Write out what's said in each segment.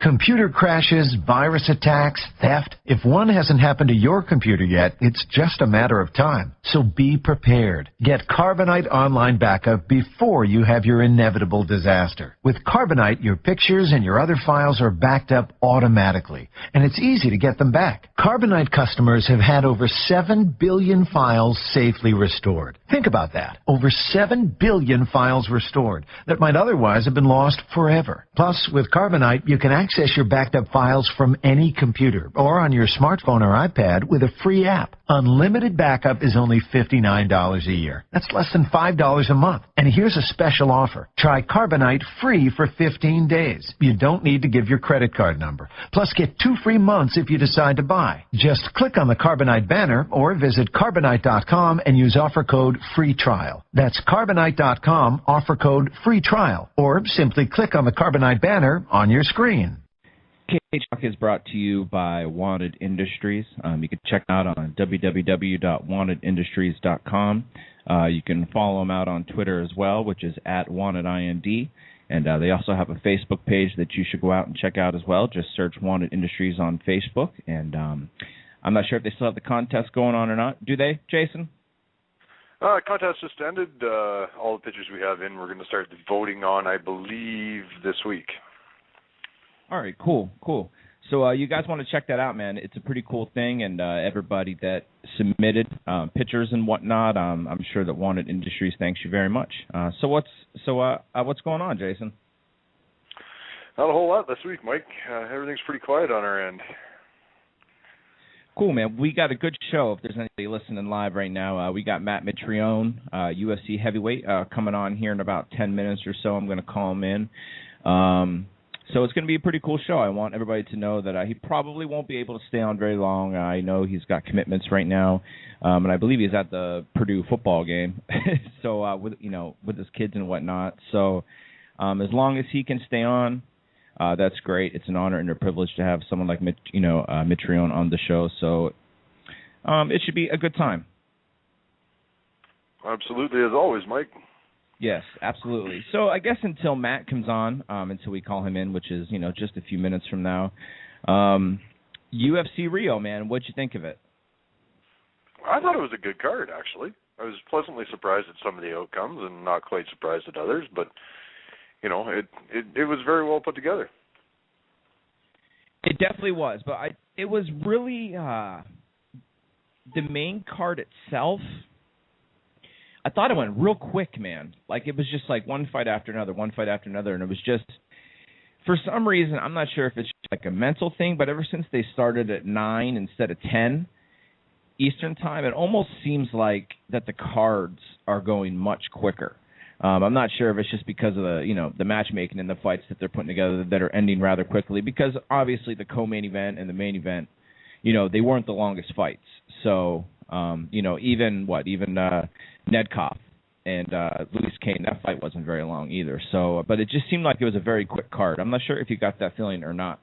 Computer crashes, virus attacks, theft. If one hasn't happened to your computer yet, it's just a matter of time. So be prepared. Get Carbonite Online Backup before you have your inevitable disaster. With Carbonite, your pictures and your other files are backed up automatically, and it's easy to get them back. Carbonite customers have had over 7 billion files safely restored. Think about that. Over 7 billion files restored that might otherwise have been lost forever. Plus, with Carbonite, you can access your backed up files from any computer or on your smartphone or iPad with a free app. Unlimited backup is only $59 a year. That's less than $5 a month. And here's a special offer. Try Carbonite free for 15 days. You don't need to give your credit card number. Plus, get 2 free months if you decide to buy. Just click on the Carbonite banner or visit Carbonite.com and use offer code FREETRIAL. That's Carbonite.com, offer code FREETRIAL. Or simply click on the Carbonite banner on your screen. K-Talk is brought to you by Wanted Industries. You can check them out on www.wantedindustries.com. You can follow them out on Twitter as well, which is @WantedIND. And they also have a Facebook page that you should go out and check out as well. Just search Wanted Industries on Facebook. And I'm not sure if they still have the contest going on or not. Do they, Jason? Contest just ended. All the pictures we have in, we're going to start voting on, I believe, this week. All right, cool. So you guys want to check that out, man. It's a pretty cool thing, and everybody that submitted pictures and whatnot, I'm sure that Wanted Industries thanks you very much. So what's going on, Jason? Not a whole lot this week, Mike. Everything's pretty quiet on our end. Cool, man. We got a good show. If there's anybody listening live right now, we got Matt Mitrione, UFC Heavyweight, coming on here in about 10 minutes or so. I'm going to call him in. So it's going to be a pretty cool show. I want everybody to know that he probably won't be able to stay on very long. I know he's got commitments right now, and I believe he's at the Purdue football game. So with his kids and whatnot. So as long as he can stay on, that's great. It's an honor and a privilege to have someone like Mitrione on the show. So it should be a good time. Absolutely, as always, Mike. Yes, absolutely. So I guess until Matt comes on, until we call him in, which is, just a few minutes from now, UFC Rio, man, what'd you think of it? I thought it was a good card, actually. I was pleasantly surprised at some of the outcomes and not quite surprised at others, but, it was very well put together. It definitely was, but it was really the main card itself. I thought it went real quick, man. Like, it was just like one fight after another, and it was just, for some reason, I'm not sure if it's like a mental thing, but ever since they started at 9 instead of 10 Eastern time, it almost seems like that the cards are going much quicker. I'm not sure if it's just because of the matchmaking and the fights that they're putting together that are ending rather quickly, because obviously the co-main event and the main event, they weren't the longest fights. So, even Nedkoff and Louis Kane, that fight wasn't very long either. So, but it just seemed like it was a very quick card. I'm not sure if you got that feeling or not.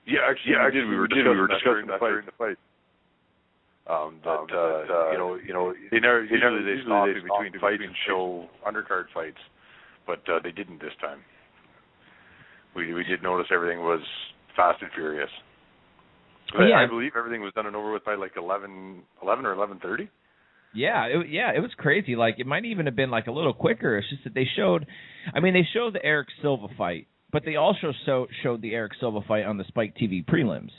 Yeah, actually, we were discussing that during the fight. They never stop in between fights and show undercard fights, but they didn't this time. We did notice everything was fast and furious. Yeah. I believe everything was done and over with by like 11 or 11:30. Yeah, it was crazy. Like, it might even have been like a little quicker. It's just that they showed the Eric Silva fight, but they also showed the Eric Silva fight on the Spike TV prelims.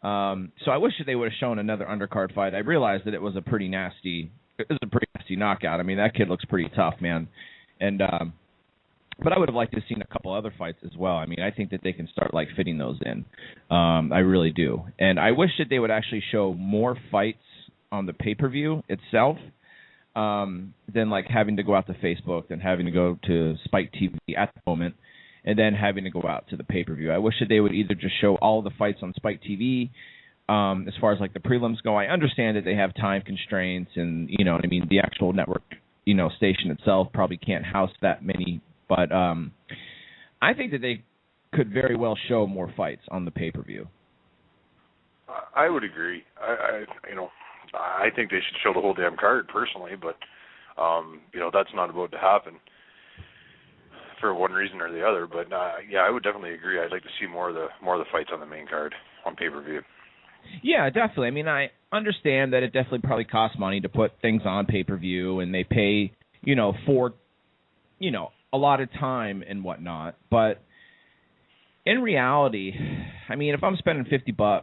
So I wish that they would have shown another undercard fight. I realized that it was a pretty nasty knockout. I mean, that kid looks pretty tough, man. And but I would have liked to have seen a couple other fights as well. I mean, I think that they can start like fitting those in. I really do. And I wish that they would actually show more fights on the pay-per-view itself, than like having to go out to Facebook and having to go to Spike TV at the moment, and then having to go out to the pay-per-view. I wish that they would either just show all the fights on Spike TV, as far as like the prelims go. I understand that they have time constraints, and the actual network, station itself probably can't house that many, but I think that they could very well show more fights on the pay-per-view. I would agree. I think they should show the whole damn card personally, but that's not about to happen. for one reason or the other. But yeah, I would definitely agree. I'd like to see more of the fights on the main card on pay-per-view. Yeah, definitely. I mean, I understand that it definitely probably costs money to put things on pay-per-view, and they pay, for, a lot of time and whatnot. But in reality, I mean, if I'm spending $50,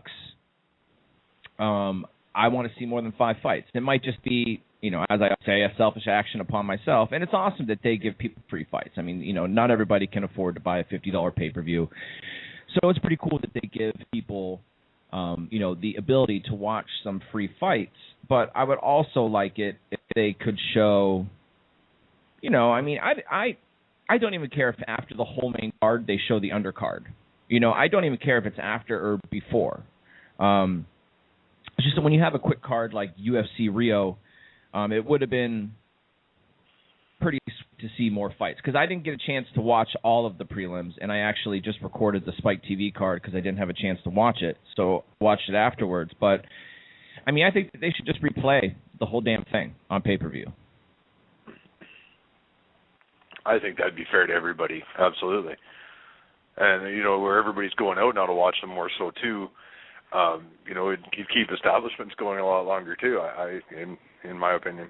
I want to see more than 5 fights. It might just be, as I say, a selfish action upon myself. And it's awesome that they give people free fights. I mean, not everybody can afford to buy a $50 pay-per-view. So it's pretty cool that they give people, the ability to watch some free fights. But I would also like it if they could show, I don't even care if after the whole main card they show the undercard. I don't even care if it's after or before. It's just that when you have a quick card like UFC Rio, it would have been pretty sweet to see more fights, because I didn't get a chance to watch all of the prelims, and I actually just recorded the Spike TV card because I didn't have a chance to watch it, so I watched it afterwards. But, I mean, I think that they should just replay the whole damn thing on pay-per-view. I think that'd be fair to everybody, absolutely. And, where everybody's going out now to watch them more so, too, it'd keep establishments going a lot longer, too, in my opinion.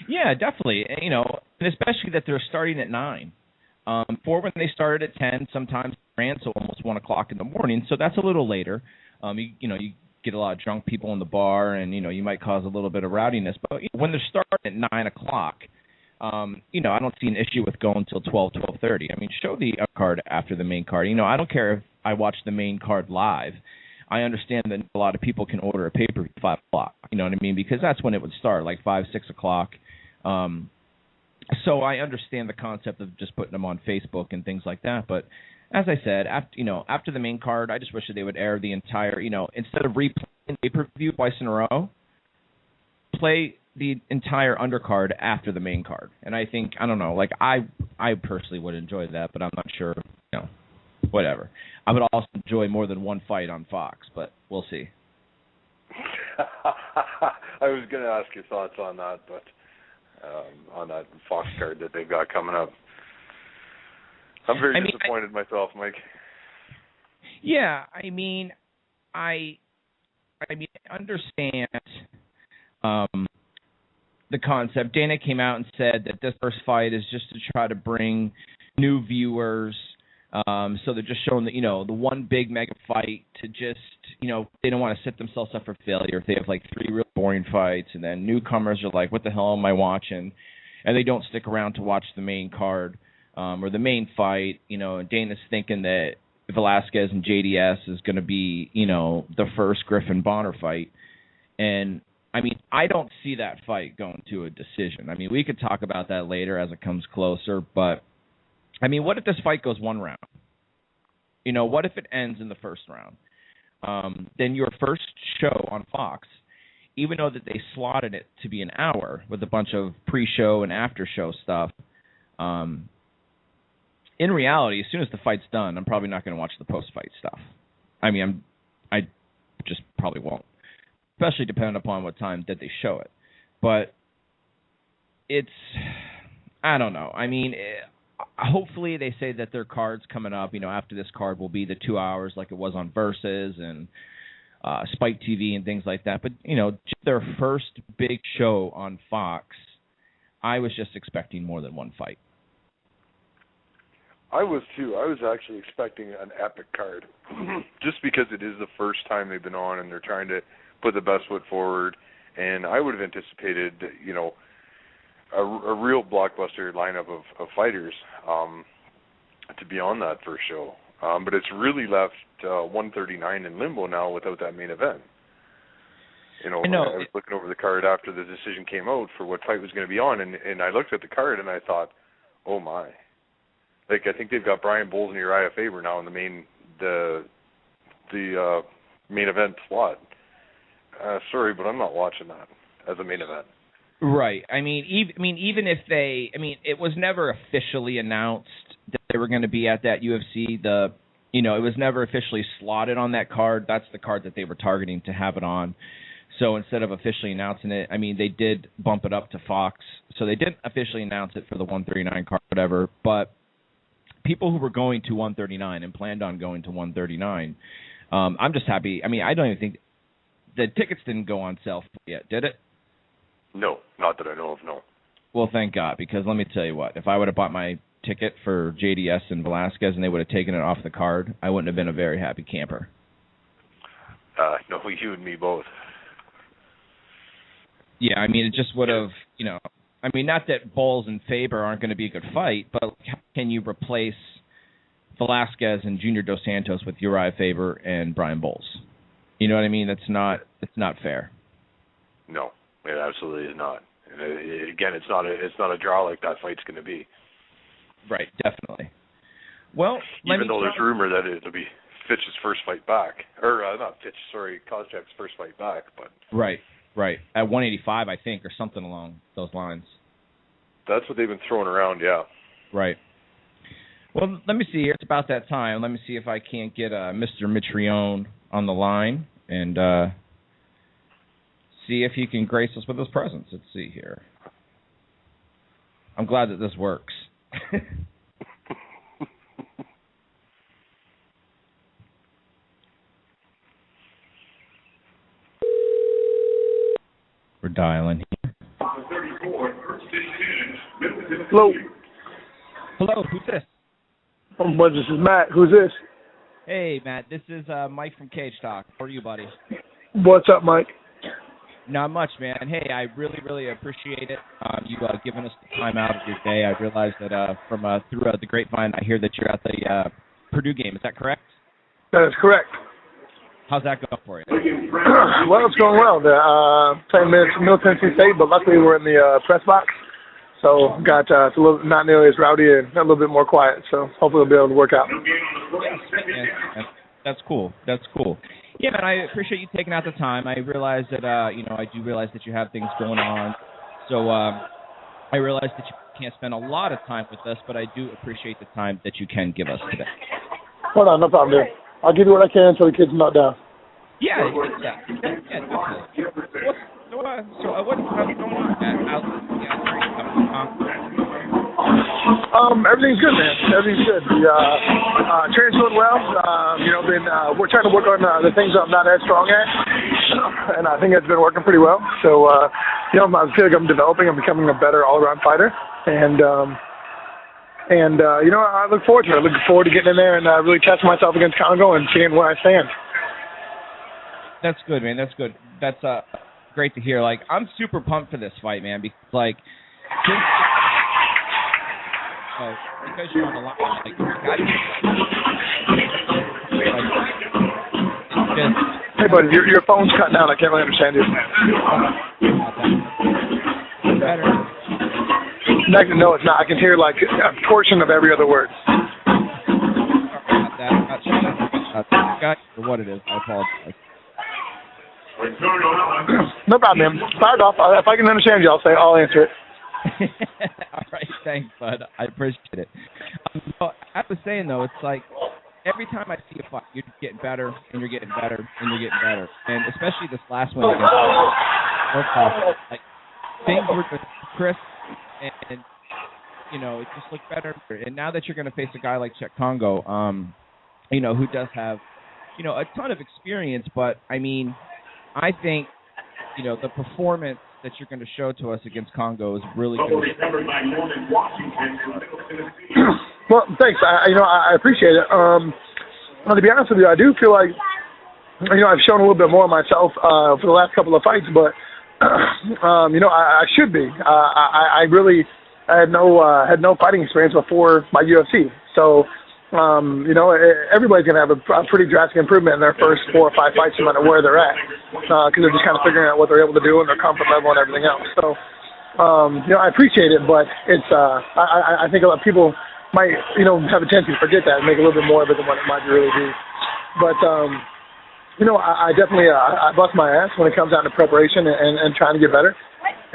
Yeah, definitely. And especially that they're starting at 9. For when they started at 10, sometimes they ran till almost 1 o'clock in the morning, so that's a little later. You get a lot of drunk people in the bar, and, you might cause a little bit of rowdiness. But when they're starting at 9 o'clock, I don't see an issue with going till 12, 12:30. I mean, show the card after the main card. I don't care if I watch the main card live. I understand that a lot of people can order a pay-per-view at 5 o'clock, you know what I mean? Because that's when it would start, like 5, 6 o'clock. So I understand the concept of just putting them on Facebook and things like that. But as I said, after the main card, I just wish that they would air the entire, instead of replaying pay-per-view twice in a row, play the entire undercard after the main card. And I think, I don't know, like I personally would enjoy that, but I'm not sure, whatever. I would also enjoy more than one fight on Fox, but we'll see. I was going to ask your thoughts on that, but on that Fox card that they've got coming up. I'm very disappointed myself, Mike. Yeah, I understand the concept. Dana came out and said that this first fight is just to try to bring new viewers. So they're just showing that, the one big mega fight to just, they don't want to set themselves up for failure if they have like 3 real boring fights, and then newcomers are like, what the hell am I watching? And they don't stick around to watch the main card or the main fight, and Dana's thinking that Velasquez and JDS is going to be, the first Griffin Bonner fight. And I don't see that fight going to a decision. We could talk about that later as it comes closer, but what if this fight goes 1 round? What if it ends in the first round? Then your first show on Fox, even though that they slotted it to be an hour with a bunch of pre-show and after-show stuff, in reality, as soon as the fight's done, I'm probably not going to watch the post-fight stuff. I just probably won't, especially depending upon what time that they show it. But I don't know. Hopefully they say that their card's coming up, after this card will be the 2 hours like it was on Versus and Spike TV and things like that. But, their first big show on Fox, I was just expecting more than one fight. I was too. I was actually expecting an epic card just because it is the first time they've been on and they're trying to put the best foot forward. And I would have anticipated, a real blockbuster lineup of fighters to be on that first show. But it's really left 139 in limbo now without that main event. I was looking over the card after the decision came out for what fight was going to be on, and I looked at the card and I thought, oh my. Like, I think they've got Brian Bowles and Uriah Faber now in the main event slot. Sorry, but I'm not watching that as a main event. Right. Even if it was never officially announced that they were going to be at that UFC. It was never officially slotted on that card. That's the card that they were targeting to have it on. So instead of officially announcing it, they did bump it up to Fox. So they didn't officially announce it for the 139 card, whatever. But people who were going to 139 and planned on going to 139, I'm just happy. I mean, I don't even think the tickets didn't go on sale yet, did it? No, not that I know of, no. Well, thank God, because let me tell you what, if I would have bought my ticket for JDS and Velasquez and they would have taken it off the card, I wouldn't have been a very happy camper. No, you and me both. Yeah, I mean, it just would have, I mean, not that Bowles and Faber aren't going to be a good fight, but how can you replace Velasquez and Junior Dos Santos with Uriah Faber and Brian Bowles? You know what I mean? It's not fair. No, it absolutely is not. And again, it's not a draw like that fight's going to be. Right, definitely. Well, even though there's rumor that it'll be Fitch's first fight back, or not Fitch, sorry, Koscheck's first fight back, but right, at 185, I think, or something along those lines. That's what they've been throwing around, yeah. Right. Well, let me see here. It's about that time. Let me see if I can't get Mr. Mitrione on the line and see if he can grace us with his presence. Let's see here. I'm glad that this works. We're dialing here. Hello. Hello, who's this? This is Matt. Who's this? Hey, Matt. This is Mike from Cage Talk. How are you, buddy? What's up, Mike? Not much, man. Hey, I really, really appreciate it. You giving us the time out of your day. I realize that from through the grapevine, I hear that you're at the Purdue game. Is that correct? That is correct. How's that going for you? Well, it's going well. Playing Middle Tennessee State, but luckily we're in the press box. So it's a little not nearly as rowdy and a little bit more quiet. So hopefully it'll be able to work out. Yeah, that's cool. That's cool. Yeah, man, I appreciate you taking out the time. I realize that I do realize that you have things going on. So I realize that you can't spend a lot of time with us, but I do appreciate the time that you can give us today. Hold on, no problem, dude. I'll give you what I can until the kids melt down. Yeah, definitely. So what's going on, Matt? Everything's good, man. Everything's good. The training's going well. We're trying to work on the things I'm not as strong at, and I think it's been working pretty well. So, I feel like I'm developing. I'm becoming a better all-around fighter, and I look forward to it. I look forward to getting in there and really testing myself against Kongo and seeing where I stand. That's good, man. That's good. That's great to hear. Like, I'm super pumped for this fight, man, because you're on the line, like, hey, buddy, your phone's cutting out. I can't really understand you. Better. No, it's not. I can hear like a portion of every other word. For what it is, I apologize. No problem, man. Fire it off. If I can understand you, I'll answer it. All right, thanks, bud. I appreciate it. I have to say, though, it's like every time I see a fight, you're getting better, and you're getting better, and you're getting better. And especially this last one against like things were crisp, and it just looked better. And now that you're going to face a guy like Cheick Kongo, who does have, a ton of experience, but I mean, I think, the performance that you're going to show to us against Kongo is really going to. Well, thanks. I appreciate it. Well, to be honest with you, I do feel like, I've shown a little bit more of myself for the last couple of fights, but I should be. I really had no fighting experience before my UFC, so. Everybody's going to have a pretty drastic improvement in their first 4 or 5 fights, no matter where they're at, because they're just kind of figuring out what they're able to do and their comfort level and everything else. So, I appreciate it, but it's I think a lot of people might have a tendency to forget that and make a little bit more of it than what it might really be. But I definitely I bust my ass when it comes down to preparation and trying to get better,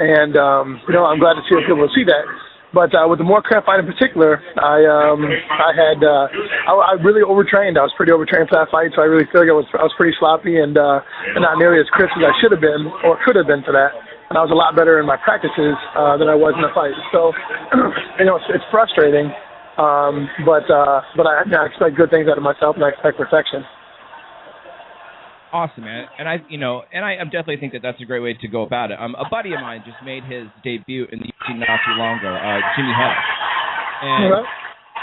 and I'm glad to see people see that. But with the more craft fight in particular, I really overtrained. I was pretty overtrained for that fight, so I really feel like I was pretty sloppy and not nearly as crisp as I should have been or could have been for that. And I was a lot better in my practices than I was in the fight. So, it's frustrating But I expect good things out of myself, and I expect perfection. Awesome, man. And I definitely think that that's a great way to go about it. A buddy of mine just made his debut in the UFC not too long ago, Jimmy Hedda. And,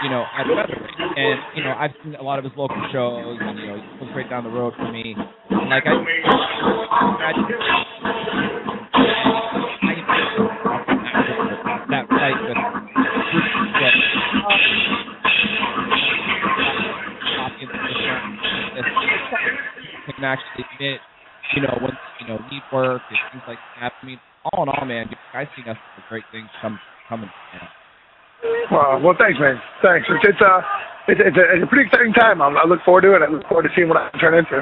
at featherweight. And, I've seen a lot of his local shows, and, he was right down the road from me. And, like, that fight with can actually admit, when, need work and things like that. I mean, all in all, man, I see nothing but great things coming. Man. Well, thanks, man. Thanks. It's a pretty exciting time. I look forward to it. I look forward to seeing what I can turn into.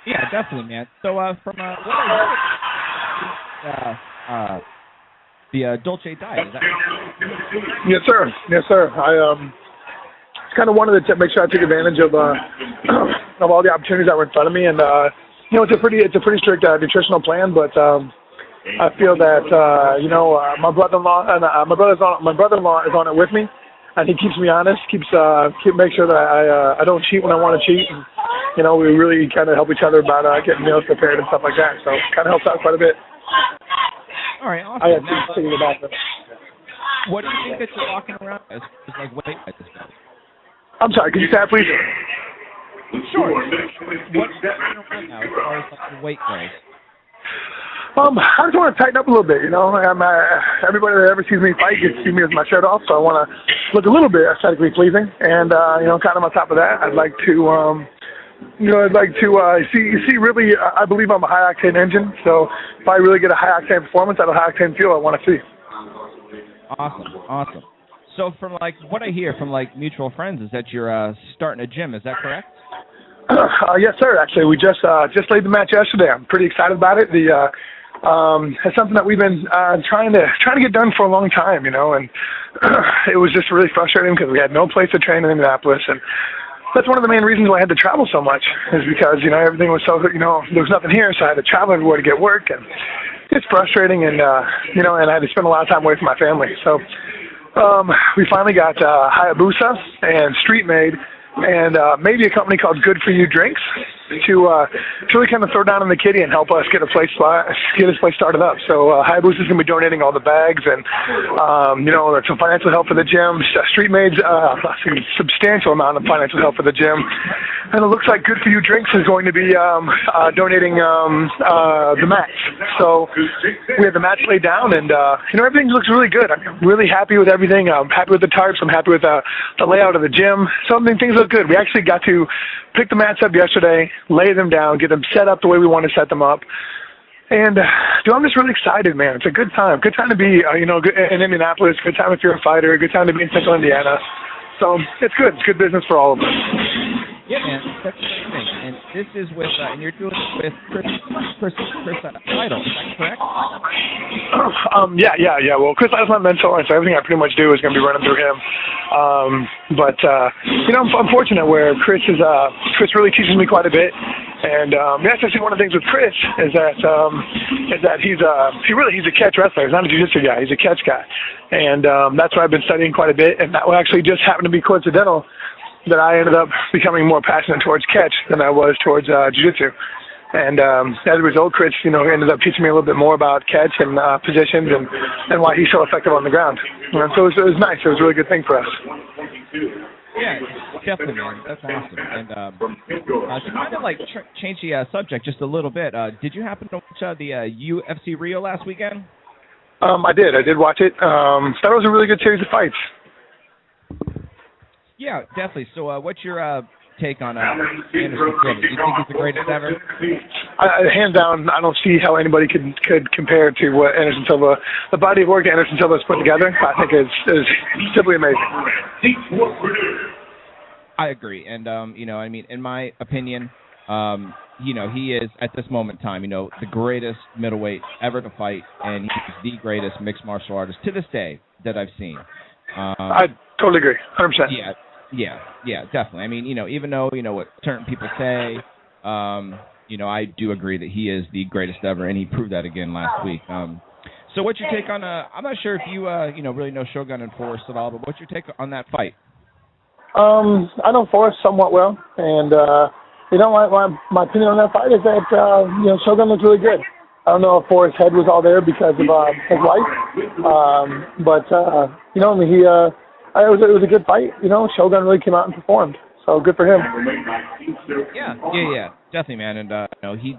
Yeah, definitely, man. So, from what I heard, the Dolce diet, is that right? Yes, sir. Yes, sir. I kind of wanted to make sure I took advantage of all the opportunities that were in front of me, and it's a pretty strict nutritional plan, but I feel that my brother-in-law and my brother-in-law is on it with me, and he keeps me honest, make sure that I don't cheat when I want to cheat, and we really kind of help each other about getting meals prepared and stuff like that, so it kind of helps out quite a bit. All right, awesome. I had to think about that. What do you think that you're walking around as like weight at this point? I'm sorry, could you say that, please? Sure. What are you around now as far as like, your weight goes? I just want to tighten up a little bit, everybody that ever sees me fight gets to see me with my shirt off, so I want to look a little bit aesthetically pleasing, and, kind of on top of that, I'd like to see really, I believe I'm a high-octane engine, so if I really get a high-octane performance out of a high-octane fuel, I want to see. Awesome. So from, like, what I hear from, like, mutual friends is that you're starting a gym. Is that correct? Yes, sir. Actually, we just laid the match yesterday. I'm pretty excited about it. It's something that we've been trying to get done for a long time, and it was just really frustrating because we had no place to train in Indianapolis, and that's one of the main reasons why I had to travel so much is because, everything was so, there was nothing here, so I had to travel everywhere to get work, and it's frustrating, and, and I had to spend a lot of time away from my family. So we finally got Hayabusa and Street Made and maybe a company called Good For You Drinks to really kind of throw down in the kitty and help us get this place started up. So Hayabusa is going to be donating all the bags and, some financial help for the gym. Street Made's a substantial amount of financial help for the gym. And it looks like Good For You Drinks is going to be donating the mats. So we have the mats laid down, and, everything looks really good. I'm really happy with everything. I'm happy with the tarps. I'm happy with the layout of the gym. So things look good. We actually got to pick the mats up yesterday, lay them down, get them set up the way we want to set them up. And, I'm just really excited, man. It's a good time. Good time to be, in Indianapolis. Good time if you're a fighter. Good time to be in Central Indiana. So it's good. It's good business for all of us. Yeah, man. That's the thing. And this is with, and you're doing it with Chris Lytle. Is that correct? Yeah. Well, Chris Lytle's my mentor, and so everything I pretty much do is going to be running through him. I'm fortunate where Chris really teaches me quite a bit. And that's actually one of the things with Chris is that he's a catch wrestler. He's not a jiu-jitsu guy. He's a catch guy, and that's why I've been studying quite a bit. And that actually just happened to be coincidental that I ended up becoming more passionate towards catch than I was towards jiu-jitsu. And as a result, Chris, ended up teaching me a little bit more about catch and positions and why he's so effective on the ground. And so it was nice. It was a really good thing for us. Yeah, definitely, man. That's awesome. And to kind of like change the subject just a little bit, did you happen to watch the UFC Rio last weekend? I did. I did watch it. Thought it was a really good series of fights. Yeah, definitely. So what's your take on Anderson Silva? Do you think he's the greatest ever? Hands down, I don't see how anybody could compare to what Anderson Silva, the body of work Anderson Silva has put together. I think is simply amazing. I agree, and in my opinion, he is at this moment in time, the greatest middleweight ever to fight, and he's the greatest mixed martial artist to this day that I've seen. I totally agree, 100%. Yeah, definitely. I mean, even though what certain people say, I do agree that he is the greatest ever, and he proved that again last week. So what's your take on I'm not sure if you really know Shogun and Forrest at all, but what's your take on that fight? I know Forrest somewhat well, and my opinion on that fight is that Shogun looks really good. I don't know if Forrest's head was all there because of his wife, but it was a good fight. Shogun really came out and performed, so good for him. Yeah, definitely, man. And he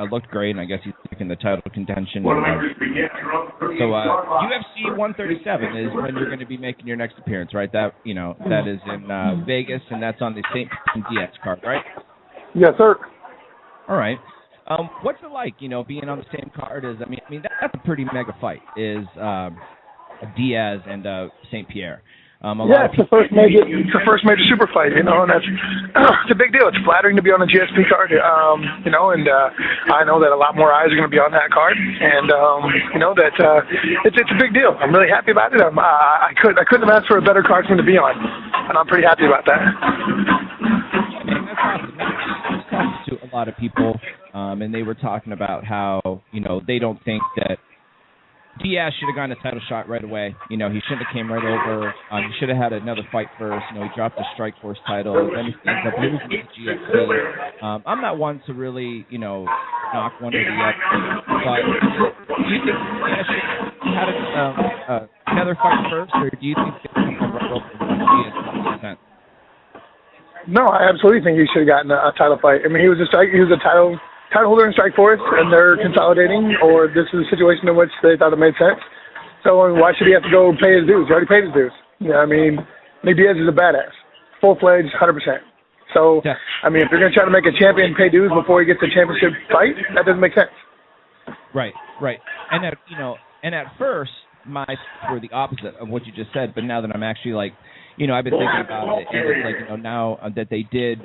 looked great, and I guess he's in the title contention. So UFC 137 is when you're going to be making your next appearance, right? That that is in Vegas, and that's on the St. Diaz card, right? Yes, sir. All right. What's it like, being on the same card as? I mean that's a pretty mega fight. Is Diaz and St. Pierre. It's the first major super fight, and that's it's a big deal. It's flattering to be on the GSP card, and I know that a lot more eyes are going to be on that card, and that it's a big deal. I'm really happy about it. I couldn't have asked for a better card for me to be on, and I'm pretty happy about that. Man, that's awesome. I was talking to a lot of people, and they were talking about how they don't think that Diaz should have gotten a title shot right away. He shouldn't have came right over. He should have had another fight first. He dropped the Strikeforce title. Then he ends up losing to GSP. I'm not one to really, knock one or the other. But do you think Diaz should have had another fight first, or do you think they come right over Diaz 100%? No, I absolutely think he should have gotten a title fight. I mean, he was a title holder in Strikeforce, and they're consolidating, or this is a situation in which they thought it made sense. So why should he have to go pay his dues? He already paid his dues. Nick Diaz is a badass, full-fledged, 100%. So, yeah. If you're going to try to make a champion pay dues before he gets a championship fight, that doesn't make sense. Right. And at first, my thoughts were the opposite of what you just said, but now that I'm actually I've been thinking about it, and it's now that they did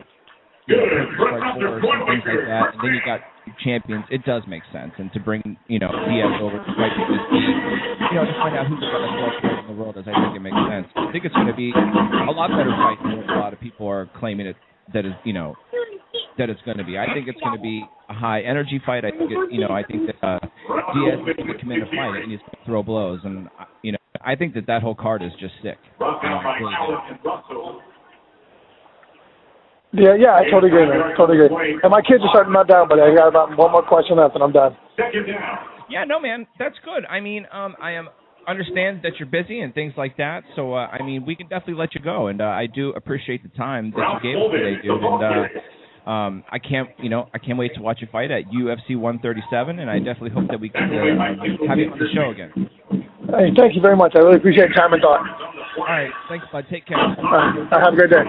Strikeforce and things like that, and then you got champions, it does make sense. And to bring, Diaz over to fight to find out who's the best welterweight in the world, I think it makes sense. I think it's going to be a lot better fight than what a lot of people are claiming that it's going to be. I think it's going to be a high energy fight. I think that Diaz is going to come in to fight it, and he's going to throw blows, and I think that whole card is just sick. Yeah, I totally agree, man. Totally agree. And my kids are starting to melt down, but I got about one more question left, and I'm done. Yeah, no, man, that's good. I understand that you're busy and things like that, so we can definitely let you go, and I do appreciate the time that you gave us today, dude. And I can't wait to watch you fight at UFC 137, and I definitely hope that we can have you on the show again. Hey, thank you very much. I really appreciate your time and thought. All right, thanks, bud. Take care. Have a great day.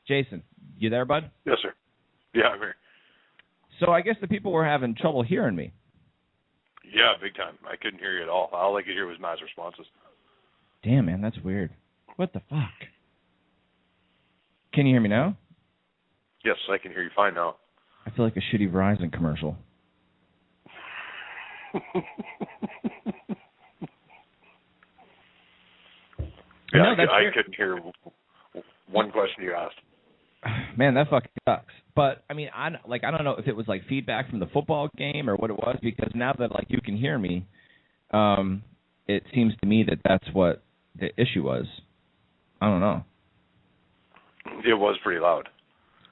Jason, you there, bud? Yes, sir. Yeah, I'm here. So I guess the people were having trouble hearing me. Yeah, big time. I couldn't hear you at all. All I could hear was Matt's responses. Damn, man, that's weird. What the fuck? Can you hear me now? Yes, I can hear you fine now. I feel like a shitty Verizon commercial. Yeah, no, I couldn't hear one question you asked. Man, that fucking sucks. But I don't know if it was feedback from the football game or what it was, because now that you can hear me, it seems to me that that's what the issue was. I don't know. It was pretty loud.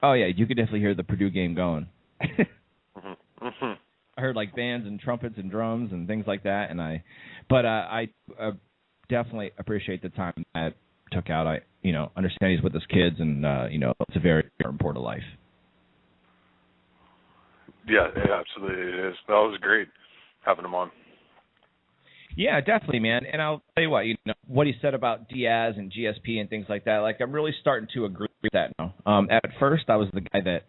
Oh yeah, you could definitely hear the Purdue game going. Mm-hmm. I heard bands and trumpets and drums and things like that, and I definitely appreciate the time that took out. I understand he's with his kids, and it's a very important part of life. Yeah, absolutely it is. That was great having him on. Yeah, definitely, man. And I'll tell you what he said about Diaz and GSP and things like that. I'm really starting to agree with that now. At first, I was the guy that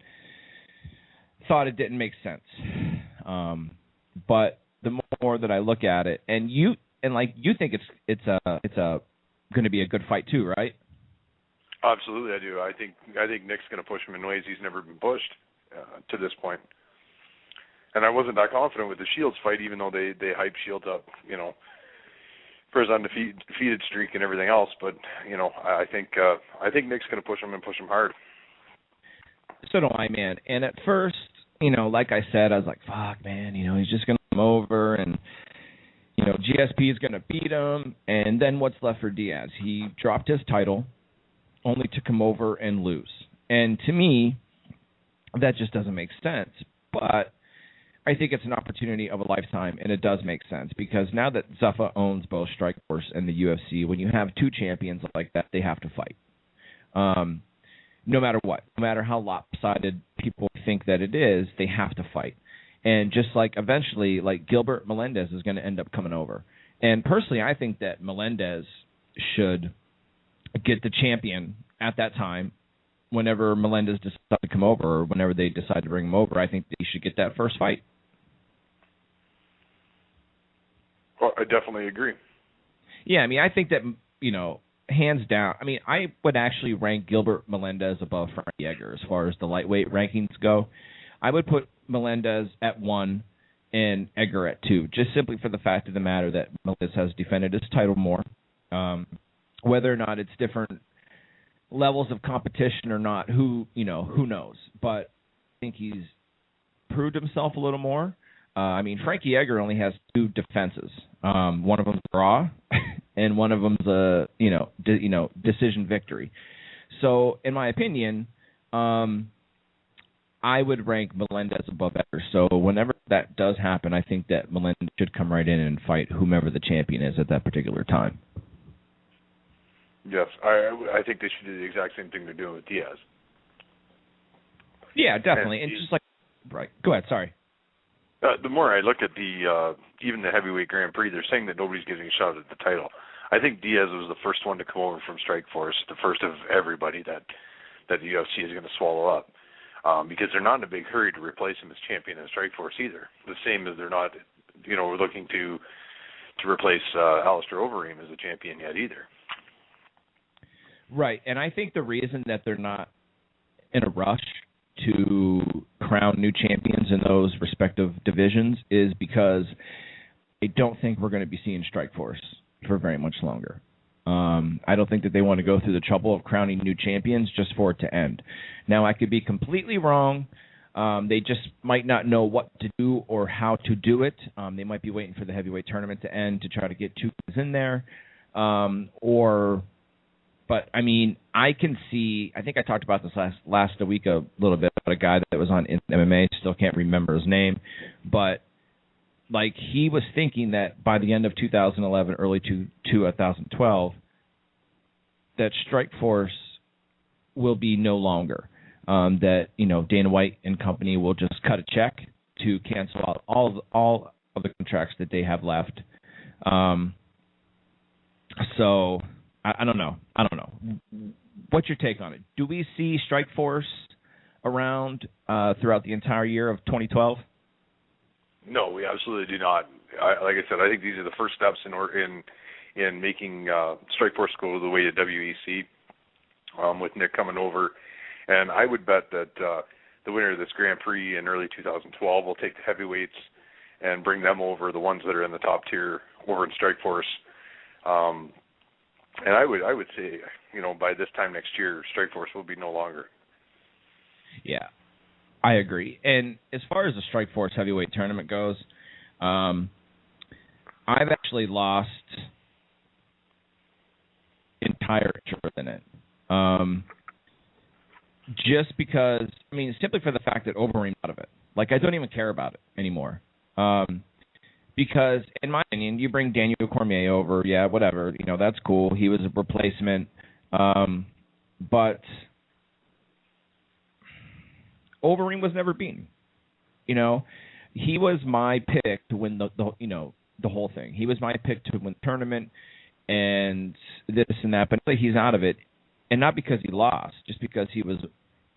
thought it didn't make sense. But the more that I look at it, and you think it's going to be a good fight too, right? Absolutely, I do. I think Nick's going to push him in ways he's never been pushed to this point. And I wasn't that confident with the Shields fight, even though they hyped Shields up, for his undefeated streak and everything else. But I think Nick's going to push him and push him hard. So do I, man. And at first, like I said, I was like, fuck, man, he's just going to come over and, GSP is going to beat him. And then what's left for Diaz? He dropped his title only to come over and lose. And to me, that just doesn't make sense. But I think it's an opportunity of a lifetime, and it does make sense because now that Zuffa owns both Strikeforce and the UFC, when you have two champions like that, they have to fight. No matter what, no matter how lopsided people think that it is, they have to fight. And just like eventually, like Gilbert Melendez is going to end up coming over. And personally, I think that Melendez should get the champion at that time. Whenever Melendez decides to come over or whenever they decide to bring him over, I think they should get that first fight. Well, I definitely agree. Yeah, I think that, hands down, I would actually rank Gilbert Melendez above Frankie Edgar as far as the lightweight rankings go. I would put Melendez at 1 and Edgar at 2, just simply for the fact of the matter that Melendez has defended his title more. Whether or not it's different levels of competition or not, who knows? But I think he's proved himself a little more. Frankie Edgar only has 2 defenses. One of them's a draw, and one of them's a decision victory. So, in my opinion, I would rank Melendez above Edgar. So, whenever that does happen, I think that Melendez should come right in and fight whomever the champion is at that particular time. Yes, I think they should do the exact same thing they're doing with Diaz. Yeah, definitely. And just like, right. Go ahead. Sorry. The more I look at even the heavyweight Grand Prix, they're saying that nobody's getting a shot at the title. I think Diaz was the first one to come over from Strikeforce, the first of everybody that the UFC is going to swallow up, because they're not in a big hurry to replace him as champion in Strikeforce either. The same as they're not, we're looking to replace Alistair Overeem as a champion yet either. Right, and I think the reason that they're not in a rush to crown new champions in those respective divisions is because I don't think we're going to be seeing Strikeforce for very much longer. I don't think that they want to go through the trouble of crowning new champions just for it to end. Now, I could be completely wrong. They just might not know what to do or how to do it. They might be waiting for the heavyweight tournament to end to try to get 2 guys in there, But, I can see, I think I talked about this last week a little bit about a guy that was on MMA, still can't remember his name, but, he was thinking that by the end of 2011, early 2012, that Strikeforce will be no longer, that, Dana White and company will just cut a check to cancel out all of the contracts that they have left. So... I don't know. What's your take on it? Do we see Strikeforce around throughout the entire year of 2012? No, we absolutely do not. Like I said, I think these are the first steps in making Strikeforce go the way of WEC, with Nick coming over. And I would bet that the winner of this Grand Prix in early 2012 will take the heavyweights and bring them over, the ones that are in the top tier over in Strikeforce. And I would say, by this time next year, Strikeforce will be no longer. Yeah, I agree. And as far as the Strikeforce heavyweight tournament goes, I've actually lost entire interest in it. Just because, simply for the fact that Overeem's out of it. I don't even care about it anymore. Because, in my opinion, you bring Daniel Cormier over, yeah, whatever, that's cool. He was a replacement. But Overeem was never beaten. He was my pick to win the whole thing. He was my pick to win the tournament and this and that. But he's out of it, and not because he lost, just because he was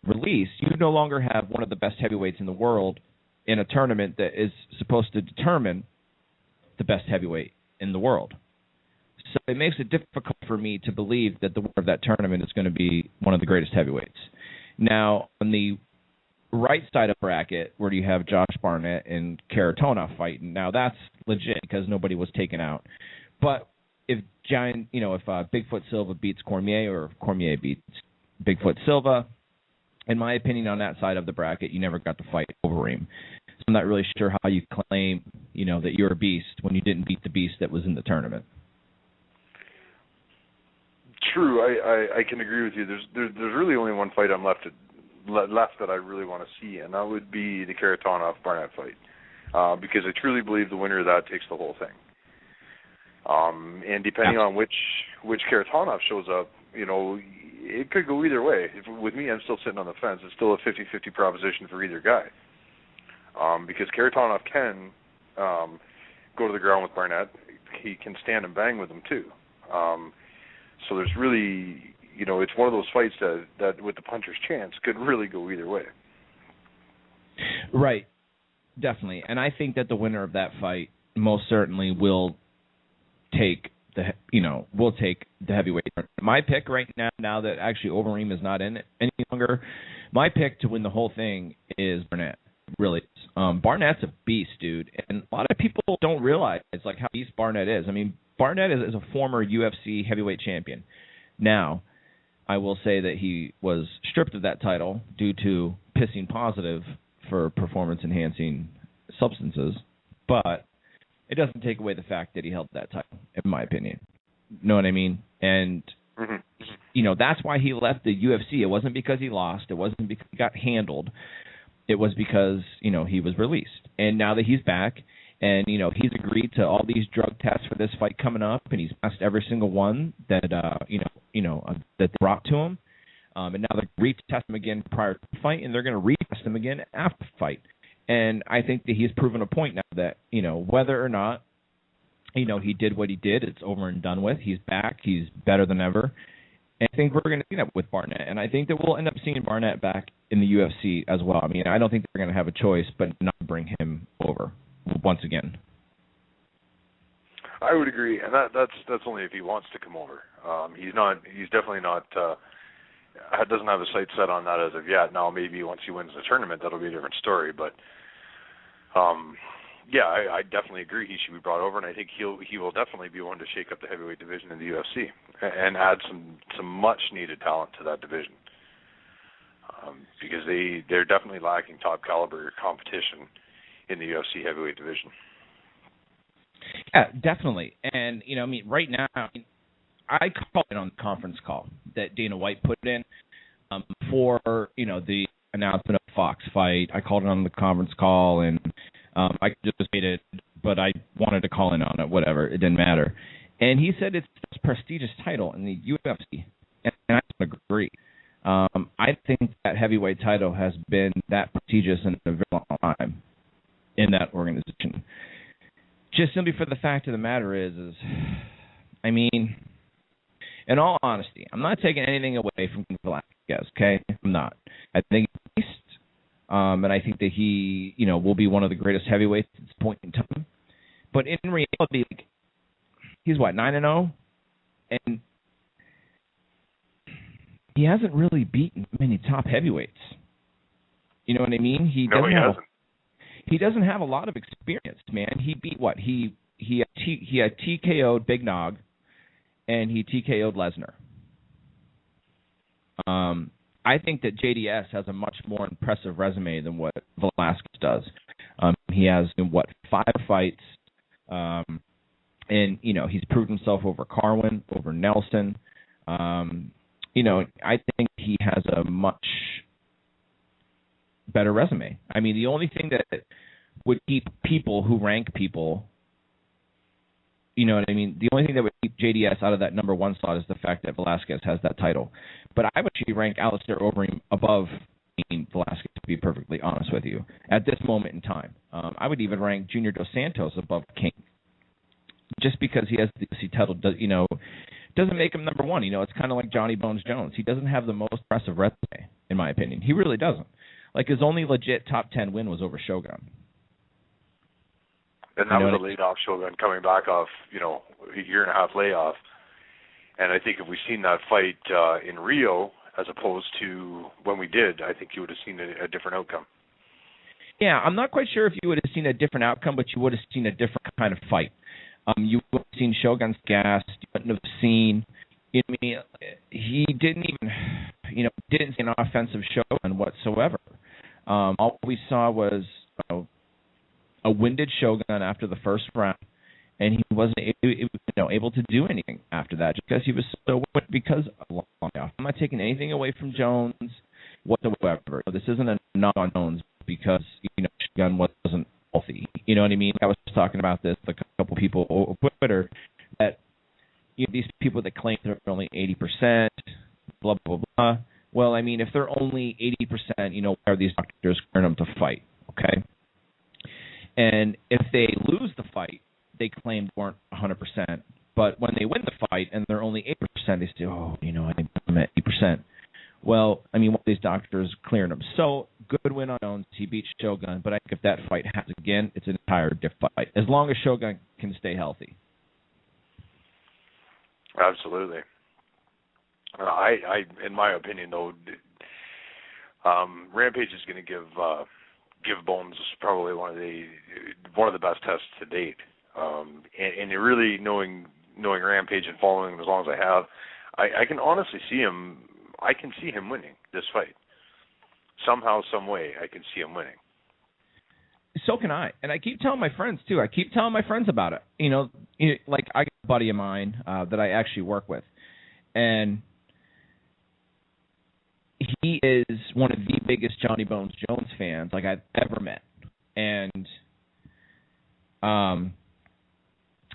released. You no longer have one of the best heavyweights in the world in a tournament that is supposed to determine the best heavyweight in the world. So it makes it difficult for me to believe that the winner of that tournament is going to be one of the greatest heavyweights. Now, on the right side of the bracket, where you have Josh Barnett and Caratona fighting, now that's legit because nobody was taken out. But if Bigfoot Silva beats Cormier or if Cormier beats Bigfoot Silva, in my opinion, on that side of the bracket, you never got to fight Overeem. So I'm not really sure how you claim, that you're a beast when you didn't beat the beast that was in the tournament. True, I can agree with you. There's really only one fight I'm left that I really want to see, and that would be the Kharitonov-Barnett fight, because I truly believe the winner of that takes the whole thing. And depending on which Kharitonov shows up, it could go either way. With me, I'm still sitting on the fence. It's still a 50-50 proposition for either guy, because Kharitonov can go to the ground with Barnett. He can stand and bang with him too. So there's really, it's one of those fights that with the puncher's chance could really go either way. Right, definitely. And I think that the winner of that fight most certainly will take the heavyweight. My pick right now that actually Overeem is not in it any longer, my pick to win the whole thing is Barnett. Really is. Barnett's a beast, dude, and a lot of people don't realize how beast Barnett is. I mean, Barnett is a former UFC heavyweight champion. Now, I will say that he was stripped of that title due to pissing positive for performance-enhancing substances, but it doesn't take away the fact that he held that title, in my opinion. Know what I mean? And, that's why he left the UFC. It wasn't because he lost. It wasn't because he got handled. It was because, he was released. And now that he's back and, he's agreed to all these drug tests for this fight coming up, and he's passed every single one that, that they brought to him. And now they're going to retest him again prior to the fight, and they're going to retest him again after the fight. And I think that he's proven a point now that, whether or not, he did what he did, it's over and done with. He's back. He's better than ever. And I think we're going to see that with Barnett. And I think that we'll end up seeing Barnett back in the UFC as well. I mean, I don't think they're going to have a choice but not bring him over once again. I would agree, and that's only if he wants to come over. He's definitely not. Doesn't have a sight set on that as of yet. Now, maybe once he wins the tournament, that'll be a different story. But I definitely agree he should be brought over, and I think he will definitely be one to shake up the heavyweight division in the UFC and add some much needed talent to that division, because they're definitely lacking top caliber competition in the UFC heavyweight division. Yeah, definitely. And right now, I called it on the conference call that Dana White put in for the announcement of the Fox fight. I called it on the conference call, and I just made it, but I wanted to call in on it. Whatever, it didn't matter. And he said it's the most prestigious title in the UFC, and I don't agree. I think that heavyweight title has been that prestigious in a very long time in that organization. Just simply for the fact of the matter is I mean, in all honesty, I'm not taking anything away from Velasquez, okay? I'm not. I think he's beast, and I think that he, will be one of the greatest heavyweights at this point in time. But in reality, he's 9-0, and he hasn't really beaten many top heavyweights. You know what I mean? He hasn't. He doesn't have a lot of experience, man. He beat what? He had TKO'd Big Nog, and he TKO'd Lesnar. I think that JDS has a much more impressive resume than what Velasquez does. He has 5 fights, and he's proved himself over Carwin, over Nelson. I think he has a much better resume. I mean, the only thing that would keep people who rank people, the only thing that would keep JDS out of that number 1 slot is the fact that Velasquez has that title. But I would actually rank Alistair Overeem above Velasquez, to be perfectly honest with you, at this moment in time. I would even rank Junior Dos Santos above King, just because he has the UFC title. Doesn't make him number 1. It's kind of like Johnny Bones Jones. He doesn't have the most impressive resume, in my opinion. He really doesn't. His only legit top 10 win was over Shogun. And that was a laid-off Shogun coming back off, a year and a half layoff. And I think if we'd seen that fight in Rio as opposed to when we did, I think you would have seen a different outcome. Yeah, I'm not quite sure if you would have seen a different outcome, but you would have seen a different kind of fight. You would have seen Shogun's gassed. You wouldn't have seen. He didn't even. didn't see an offensive Shogun whatsoever. All we saw was a winded Shogun after the first round, and he wasn't able to do anything after that just because he was so winded because of long off. I'm not taking anything away from Jones whatsoever. This isn't a knock on Jones because Shogun wasn't healthy. You know what I mean? I was talking about this with a couple people on Twitter that these people that claim they're only 80%, blah blah blah. Well, I mean, if they're only 80%, why are these doctors clearing them to fight? Okay, and if they lose the fight, they claim they weren't 100%. But when they win the fight and they're only 8%, they say, I'm at 8%. Well, I mean, what these doctors clearing them. So, good win on Jones. He beat Shogun. But I think if that fight happens again, it's an entire different fight, as long as Shogun can stay healthy. Absolutely. I in my opinion, though, Rampage is going to give Bones probably one of the best tests to date. And you're really knowing Rampage and following him as long as I have, I can honestly see him. I can see him winning this fight. Somehow, some way, I can see him winning. So can I. And I keep telling my friends, too. I keep telling my friends about it. Like I got a buddy of mine that I actually work with. And he is one of the biggest Johnny Bones Jones fans like I've ever met. And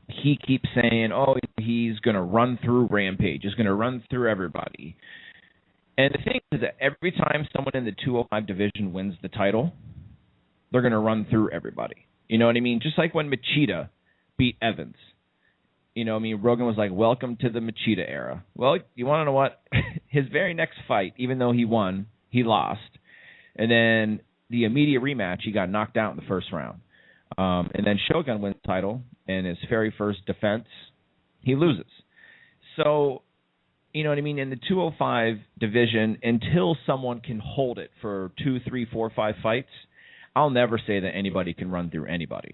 he keeps saying, he's going to run through Rampage. He's going to run through everybody. And the thing is that every time someone in the 205 division wins the title, they're going to run through everybody. You know what I mean? Just like when Machida beat Evans. Rogan was like, welcome to the Machida era. Well, you want to know what? His very next fight, even though he won, he lost. And then the immediate rematch, he got knocked out in the first round. And then Shogun wins the title, and his very first defense, he loses. So, you know what I mean? In the 205 division, until someone can hold it for 2, 3, 4, 5 fights, I'll never say that anybody can run through anybody.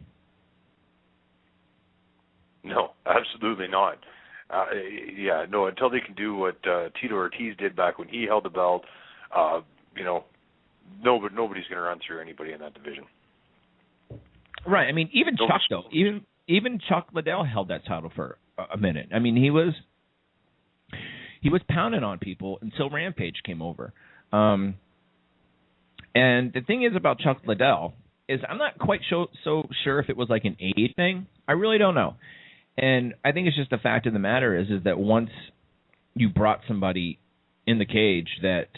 No, absolutely not. Until they can do what Tito Ortiz did back when he held the belt, nobody's going to run through anybody in that division. Right. I mean, even Chuck, though. Even Chuck Liddell held that title for a minute. I mean, he was pounding on people until Rampage came over. And the thing is about Chuck Liddell is I'm not quite so sure if it was like an age thing. I really don't know. And I think it's just the fact of the matter is that once you brought somebody in the cage that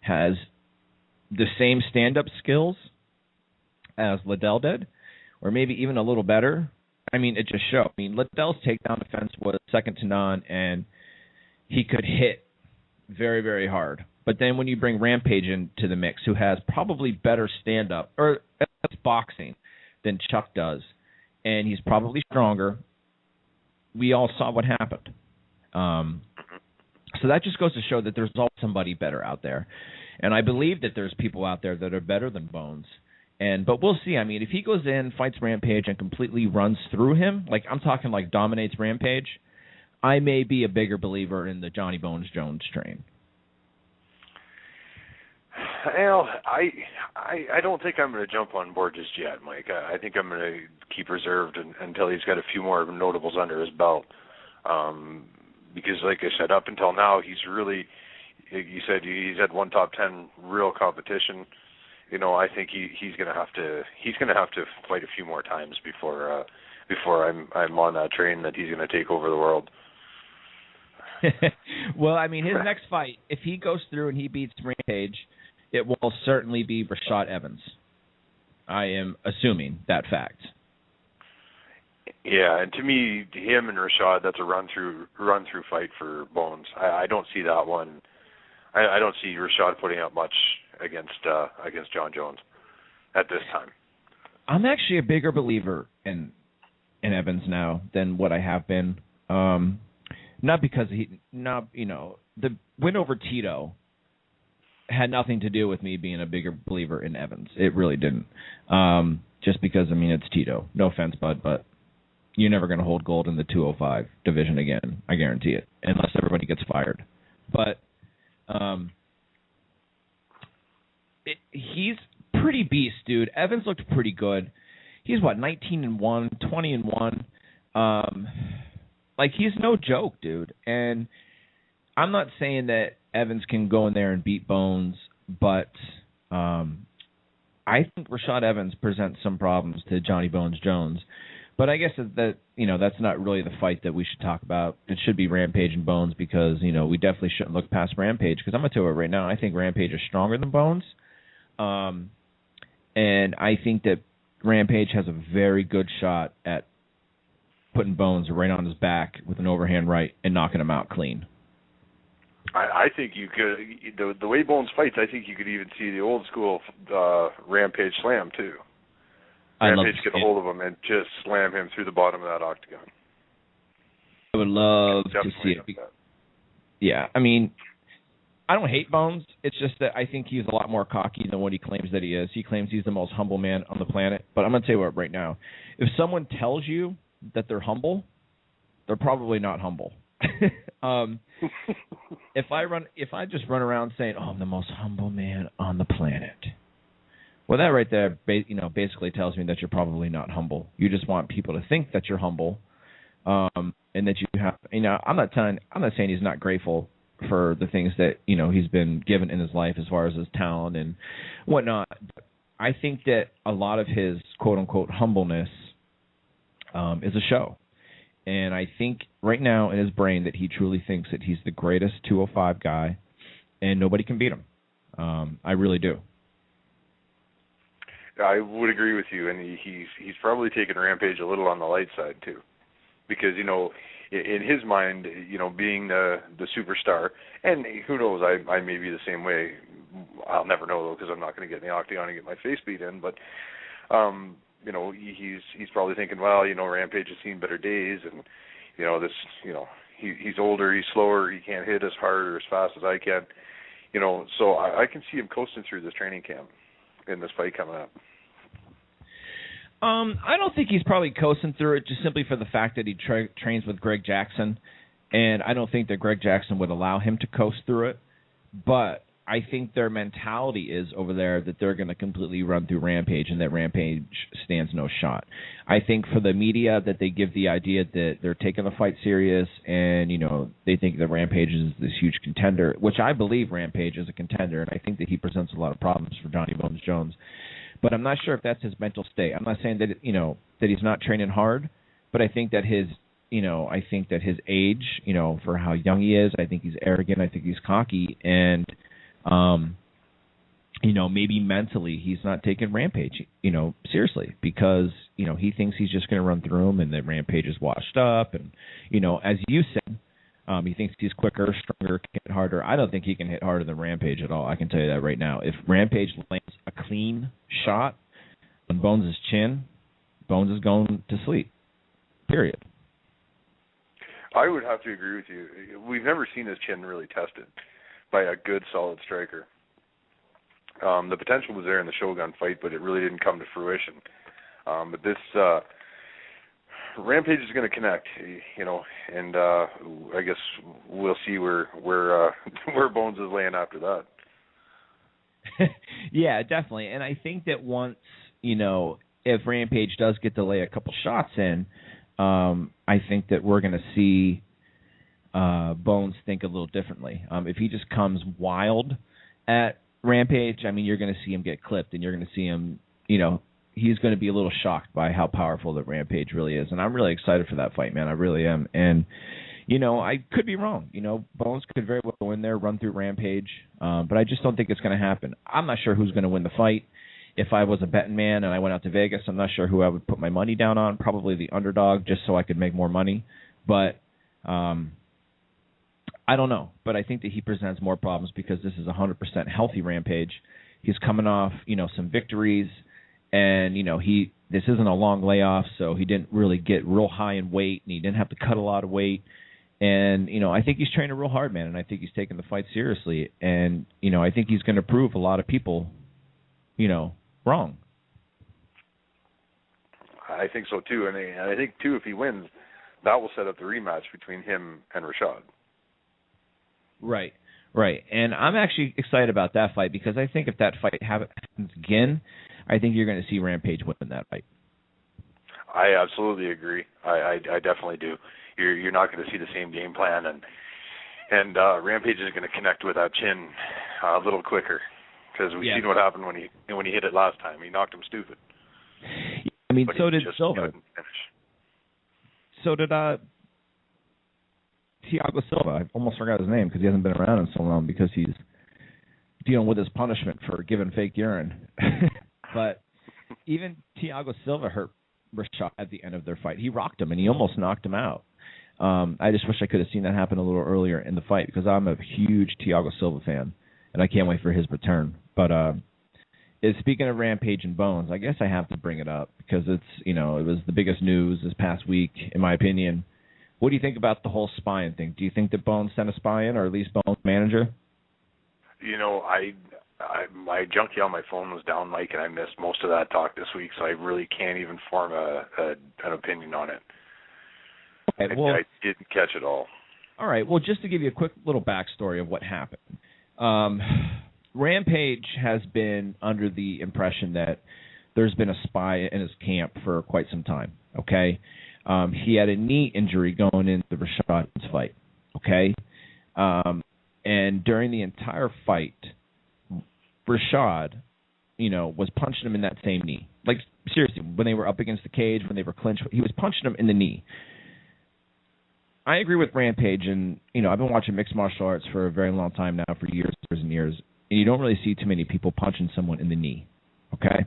has the same stand-up skills as Liddell did, or maybe even a little better, I mean, it just showed. I mean, Liddell's takedown defense was second to none, and he could hit very, very hard. But then when you bring Rampage into the mix, who has probably better stand-up, or boxing, than Chuck does, and he's probably stronger, we all saw what happened. So that just goes to show that there's always somebody better out there. And I believe that there's people out there that are better than Bones. But we'll see. I mean, if he goes in, fights Rampage, and completely runs through him, like I'm talking like dominates Rampage, I may be a bigger believer in the Johnny Bones Jones train. Well, I don't think I'm going to jump on board just yet, Mike. I think I'm going to keep reserved until he's got a few more notables under his belt. Because, like I said, up until now, he's really, you said he's had one top 10 real competition. I think he's going to have to fight a few more times before I'm on that train that he's going to take over the world. Well, I mean, his next fight, if he goes through and he beats Rampage, it will certainly be Rashad Evans. I am assuming that fact. Yeah, and to me, him and Rashad, that's a run through fight for Bones. I don't see that one. I don't see Rashad putting up much against John Jones at this time. I'm actually a bigger believer in Evans now than what I have been. Not because the win over Tito had nothing to do with me being a bigger believer in Evans. It really didn't. Just because, I mean, it's Tito. No offense, bud, but you're never going to hold gold in the 205 division again. I guarantee it, unless everybody gets fired. But he's pretty beast, dude. Evans looked pretty good. He's, 19-1, 20-1. Like, he's no joke, dude. And I'm not saying that Evans can go in there and beat Bones, but I think Rashad Evans presents some problems to Johnny Bones Jones. But I guess that that's not really the fight that we should talk about. It should be Rampage and Bones because, we definitely shouldn't look past Rampage because I'm going to tell you right now, I think Rampage is stronger than Bones. And I think that Rampage has a very good shot at putting Bones right on his back with an overhand right and knocking him out clean. I think you could, the way Bones fights, I think you could even see the old school Rampage slam too. Rampage get a hold of him and just slam him through the bottom of that octagon. I would love to see it. Yeah, I mean, I don't hate Bones. It's just that I think he's a lot more cocky than what he claims that he is. He claims he's the most humble man on the planet. But I'm going to tell you what right now. If someone tells you that they're humble, they're probably not humble. If I just run around saying, "Oh, I'm the most humble man on the planet," well, that right there, basically tells me that you're probably not humble. You just want people to think that you're humble, and that you have. I'm not saying he's not grateful for the things that he's been given in his life as far as his talent and whatnot. I think that a lot of his quote unquote humbleness is a show. And I think right now in his brain that he truly thinks that he's the greatest 205 guy, and nobody can beat him. I really do. I would agree with you, and he's probably taken Rampage a little on the light side too, because in his mind, being the superstar, and who knows, I may be the same way. I'll never know though, because I'm not going to get in the octagon and get my face beat in, but. He's probably thinking, well, Rampage has seen better days, and he's older, he's slower, he can't hit as hard or as fast as I can, so I can see him coasting through this training camp in this fight coming up. I don't think he's probably coasting through it just simply for the fact that he trains with Greg Jackson, and I don't think that Greg Jackson would allow him to coast through it, but I think their mentality is over there that they're going to completely run through Rampage and that Rampage stands no shot. I think for the media that they give the idea that they're taking the fight serious and, they think that Rampage is this huge contender, which I believe Rampage is a contender, and I think that he presents a lot of problems for Johnny Bones Jones. But I'm not sure if that's his mental state. I'm not saying that, that he's not training hard, but I think that his age, for how young he is, I think he's arrogant, I think he's cocky, and maybe mentally he's not taking Rampage, seriously because, he thinks he's just going to run through him and that Rampage is washed up. And, as you said, he thinks he's quicker, stronger, can hit harder. I don't think he can hit harder than Rampage at all. I can tell you that right now. If Rampage lands a clean shot on Bones' chin, Bones is going to sleep, period. I would have to agree with you. We've never seen his chin really tested by a good, solid striker. The potential was there in the Shogun fight, but it really didn't come to fruition. But this Rampage is going to connect, and I guess we'll see where Bones is laying after that. Yeah, definitely. And I think that once, if Rampage does get to lay a couple shots in, I think that we're going to see Bones think a little differently. If he just comes wild at Rampage, you're going to see him get clipped, and you're going to see him, he's going to be a little shocked by how powerful that Rampage really is. And I'm really excited for that fight, man. I really am. And, I could be wrong. Bones could very well go in there, run through Rampage, but I just don't think it's going to happen. I'm not sure who's going to win the fight. If I was a betting man and I went out to Vegas, I'm not sure who I would put my money down on, probably the underdog just so I could make more money. But I don't know, but I think that he presents more problems because this is 100% healthy Rampage. He's coming off, some victories, and this isn't a long layoff, so he didn't really get real high in weight, and he didn't have to cut a lot of weight. And I think he's training real hard, man, and I think he's taking the fight seriously. And I think he's going to prove a lot of people, wrong. I think so too, and I think too if he wins, that will set up the rematch between him and Rashad. Right. Right, and I'm actually excited about that fight because I think if that fight happens again, I think you're going to see Rampage win that fight. I absolutely agree. I definitely do. You're not going to see the same game plan, and Rampage is going to connect with that chin a little quicker because we've seen what happened when he hit it last time. He knocked him stupid. I mean, but so did Silva. So did Thiago Silva. I almost forgot his name because he hasn't been around in so long because he's dealing with his punishment for giving fake urine. But even Thiago Silva hurt Rashad at the end of their fight. He rocked him, and he almost knocked him out. I just wish I could have seen that happen a little earlier in the fight because I'm a huge Thiago Silva fan, and I can't wait for his return. But speaking of Rampage and Bones, I guess I have to bring it up because it's, it was the biggest news this past week, in my opinion. What do you think about the whole spying thing? Do you think that Bones sent a spy in, or at least Bones' manager? My junkie on my phone was down, Mike, and I missed most of that talk this week, so I really can't even form an opinion on it. Okay, well, I didn't catch it all. All right. Well, just to give you a quick little backstory of what happened. Rampage has been under the impression that there's been a spy in his camp for quite some time, okay? He had a knee injury going into the Rashad's fight, okay? And during the entire fight, Rashad, was punching him in that same knee. Like, seriously, when they were up against the cage, when they were clinched, he was punching him in the knee. I agree with Rampage, and, I've been watching mixed martial arts for a very long time now, for years and years, and you don't really see too many people punching someone in the knee, okay?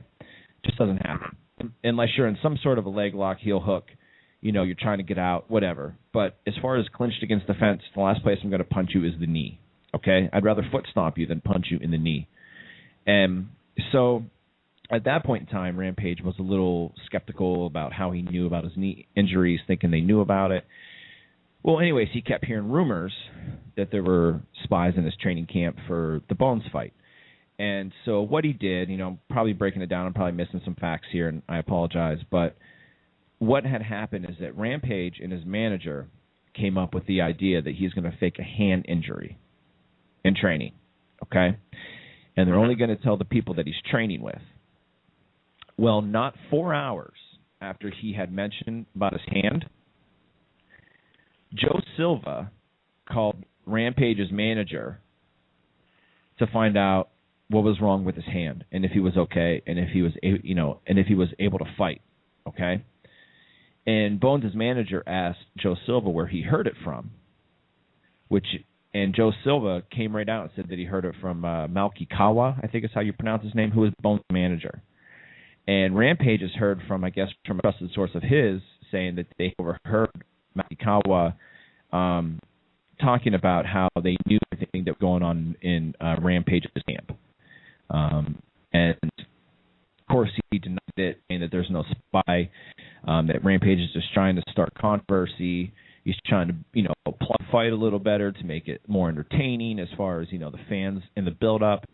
Just doesn't happen. Unless you're in some sort of a leg lock, heel hook, you're trying to get out, whatever. But as far as clinched against the fence, the last place I'm going to punch you is the knee, okay? I'd rather foot stomp you than punch you in the knee. And so at that point in time, Rampage was a little skeptical about how he knew about his knee injuries, thinking they knew about it. Well, anyways, he kept hearing rumors that there were spies in his training camp for the Bones fight. And so what he did, probably breaking it down, I'm probably missing some facts here, and I apologize, but what had happened is that Rampage and his manager came up with the idea that he's going to fake a hand injury in training, okay? And they're only going to tell the people that he's training with. Well, not 4 hours after he had mentioned about his hand, Joe Silva called Rampage's manager to find out what was wrong with his hand and if he was okay and if he was, and if he was able to fight, okay? And Bones' manager asked Joe Silva where he heard it from, and Joe Silva came right out and said that he heard it from Malki Kawa, I think is how you pronounce his name, who is Bones' manager. And Rampage has heard from, I guess, from a trusted source of his, saying that they overheard Malki Kawa talking about how they knew everything that was going on in Rampage's camp. And, of course, he denied it, saying that there's no spy, that Rampage is just trying to start controversy. He's trying to, plot the fight a little better to make it more entertaining as far as, the fans and the build-up.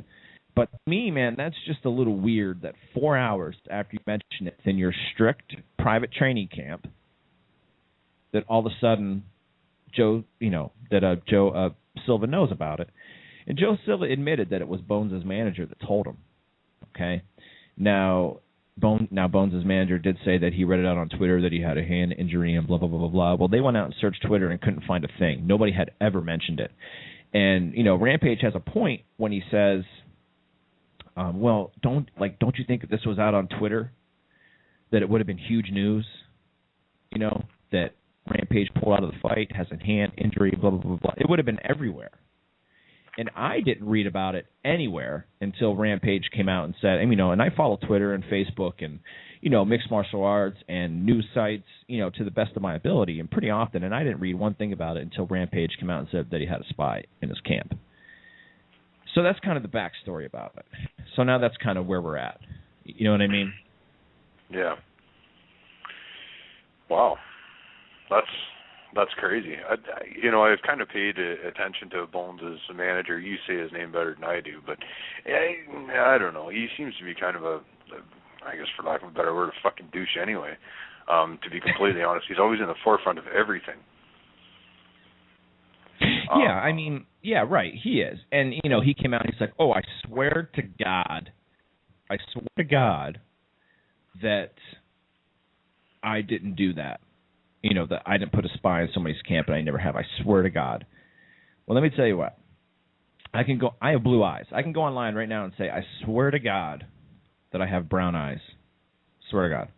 But to me, man, that's just a little weird that 4 hours after you mention it in your strict private training camp, that all of a sudden Joe Silva knows about it. And Joe Silva admitted that it was Bones' manager that told him, okay? Now Bones' manager did say that he read it out on Twitter that he had a hand injury and blah, blah, blah, blah, blah. Well, they went out and searched Twitter and couldn't find a thing. Nobody had ever mentioned it. And, Rampage has a point when he says, well, don't you think if this was out on Twitter that it would have been huge news, that Rampage pulled out of the fight, has a hand injury, blah, blah, blah, blah. It would have been everywhere. And I didn't read about it anywhere until Rampage came out and said, and I follow Twitter and Facebook and, mixed martial arts and news sites, to the best of my ability and pretty often. And I didn't read one thing about it until Rampage came out and said that he had a spy in his camp. So that's kind of the backstory about it. So now that's kind of where we're at. You know what I mean? Yeah. Wow. That's crazy. I've kind of paid attention to Bones' manager. You say his name better than I do, but I don't know. He seems to be kind of I guess for lack of a better word, a fucking douche anyway. To be completely honest, he's always in the forefront of everything. Yeah, I mean, yeah, right, he is. And, you know, he came out and he's like, oh, I swear to God that I didn't do that. You know, that I didn't put a spy in somebody's camp, and I never have. I swear to God. Well, let me tell you what. I have blue eyes. I can go online right now and say, I swear to God that I have brown eyes. Swear to God.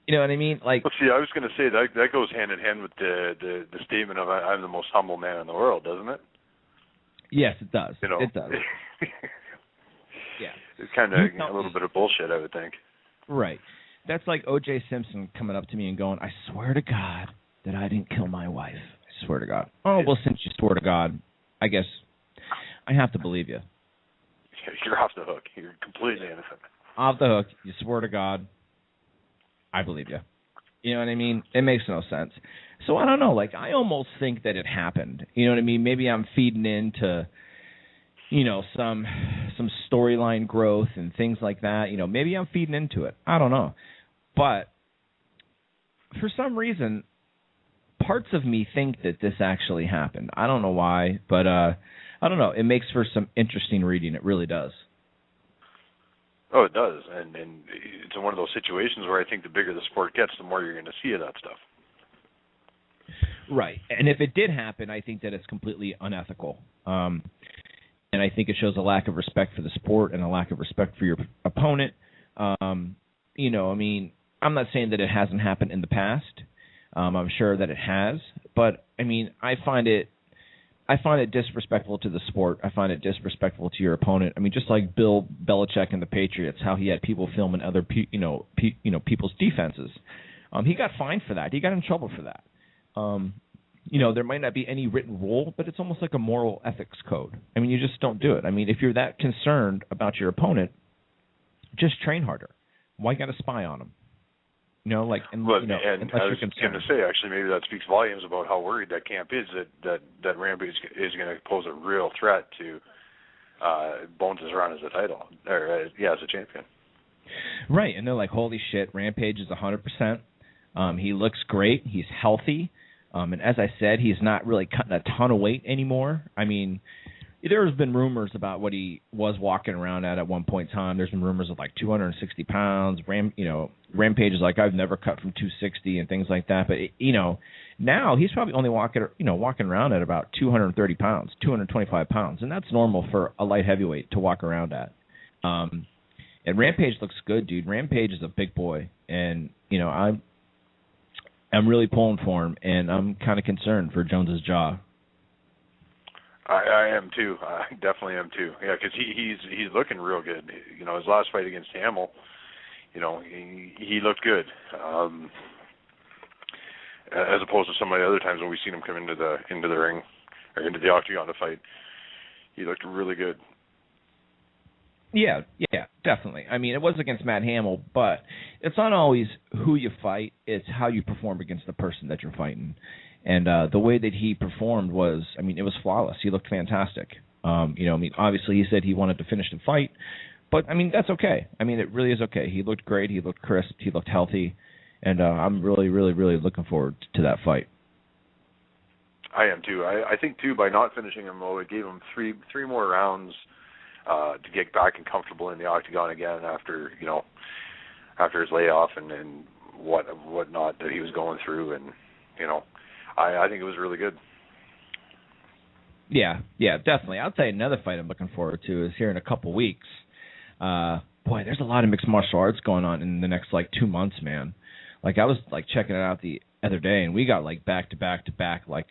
You know what I mean? Like, well, see, I was going to say that goes hand in hand with the statement of I'm the most humble man in the world, doesn't it? Yes, it does. You know, it does. Yeah. It's kind of a little bit of bullshit, I would think. Right. That's like O.J. Simpson coming up to me and going, I swear to God that I didn't kill my wife. I swear to God. Oh, well, since you swear to God, I guess I have to believe you. You're off the hook. You're completely innocent. Off the hook. You swear to God, I believe you. You know what I mean? It makes no sense. So I don't know. Like, I almost think that it happened. You know what I mean? Maybe I'm feeding into, you know, some storyline growth and things like that. You know, maybe I'm feeding into it. I don't know. But for some reason, parts of me think that this actually happened. I don't know why, but I don't know. It makes for some interesting reading. It really does. Oh, it does. And it's one of those situations where I think the bigger the sport gets, the more you're going to see of that stuff. Right. And if it did happen, I think that it's completely unethical. And I think it shows a lack of respect for the sport and a lack of respect for your opponent. You know, I mean, I'm not saying that it hasn't happened in the past. I'm sure that it has. But, I mean, I find it disrespectful to the sport. I find it disrespectful to your opponent. I mean, just like Bill Belichick and the Patriots, how he had people filming other people's defenses. He got fined for that. He got in trouble for that. You know, there might not be any written rule, but it's almost like a moral ethics code. I mean, you just don't do it. I mean, if you're that concerned about your opponent, just train harder. Why got to spy on him? You know, like, and I was going to say, actually, maybe that speaks volumes about how worried that camp is that Rampage is going to pose a real threat to Bones' run as a title, or as a champion. Right, and they're like, holy shit, Rampage is 100%. He looks great. He's healthy. And as I said, he's not really cutting a ton of weight anymore. I mean, there's been rumors about what he was walking around at one point in time. There's been rumors of like 260 pounds. Rampage is like, I've never cut from 260 and things like that. But, now he's probably only walking around at about 230 pounds, 225 pounds. And that's normal for a light heavyweight to walk around at. And Rampage looks good, dude. Rampage is a big boy. And, I'm really pulling for him, and I'm kind of concerned for Jones's jaw. I am too. I definitely am too. Yeah, because he's looking real good. His last fight against Hamill, he looked good. As opposed to some of the other times when we've seen him come into the ring or into the octagon to fight, he looked really good. Yeah, definitely. I mean, it was against Matt Hamill, but it's not always who you fight. It's how you perform against the person that you're fighting. And the way that he performed was, it was flawless. He looked fantastic. Obviously he said he wanted to finish the fight, but, that's okay. It really is okay. He looked great. He looked crisp. He looked healthy. And I'm really, really, really looking forward to that fight. I am too. I think, too, by not finishing him, it gave him three more rounds to get back and comfortable in the octagon again after his layoff and whatnot that he was going through, and I think it was really good. Yeah, definitely. I'll tell you another fight I'm looking forward to is here in a couple weeks. There's a lot of mixed martial arts going on in the next 2 months, man. I was checking it out the other day, and we got back to back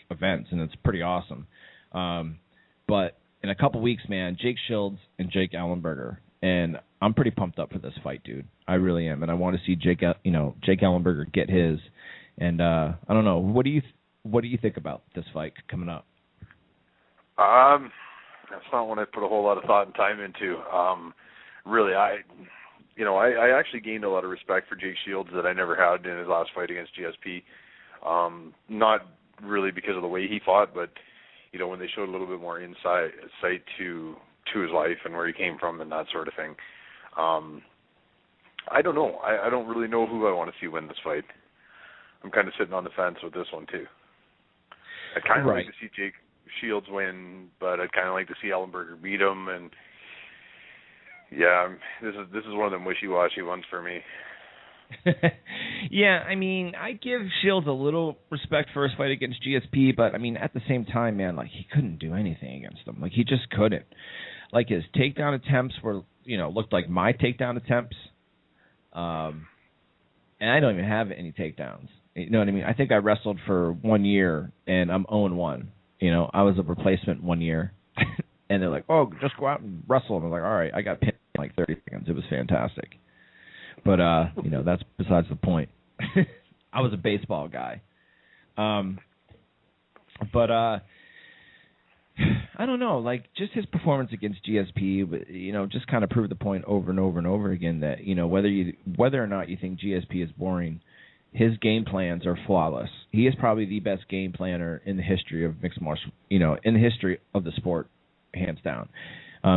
events, and it's pretty awesome. But in a couple weeks, man, Jake Shields and Jake Ellenberger, and I'm pretty pumped up for this fight, dude. I really am, and I want to see Jake Ellenberger get his. And I don't know, what do you think about this fight coming up? That's not one I put a whole lot of thought and time into. Really, I actually gained a lot of respect for Jake Shields that I never had in his last fight against GSP. Not really because of the way he fought, but when they showed a little bit more insight to his life and where he came from and that sort of thing. I don't know. I don't really know who I want to see win this fight. I'm kind of sitting on the fence with this one too. I'd kind of like to see Shields win, but I'd kind of like to see Ellenberger beat him. And yeah, this is one of them wishy-washy ones for me. Yeah, I mean, I give Shields a little respect for his fight against GSP, but I mean, at the same time, man, like he couldn't do anything against him. Like he just couldn't. Like his takedown attempts were, looked like my takedown attempts. And I don't even have any takedowns. You know what I mean? I think I wrestled for 1 year and I'm 0-1. I was a replacement 1 year. And they're like, "Oh, just go out and wrestle." And I was like, "All right." I got pinned in like 30 seconds. It was fantastic. But that's besides the point. I was a baseball guy. But I don't know, like just his performance against GSP, just kind of proved the point over and over and over again that, whether or not you think GSP is boring, his game plans are flawless. He is probably the best game planner in the history of mixed martial, in the history of the sport, hands down.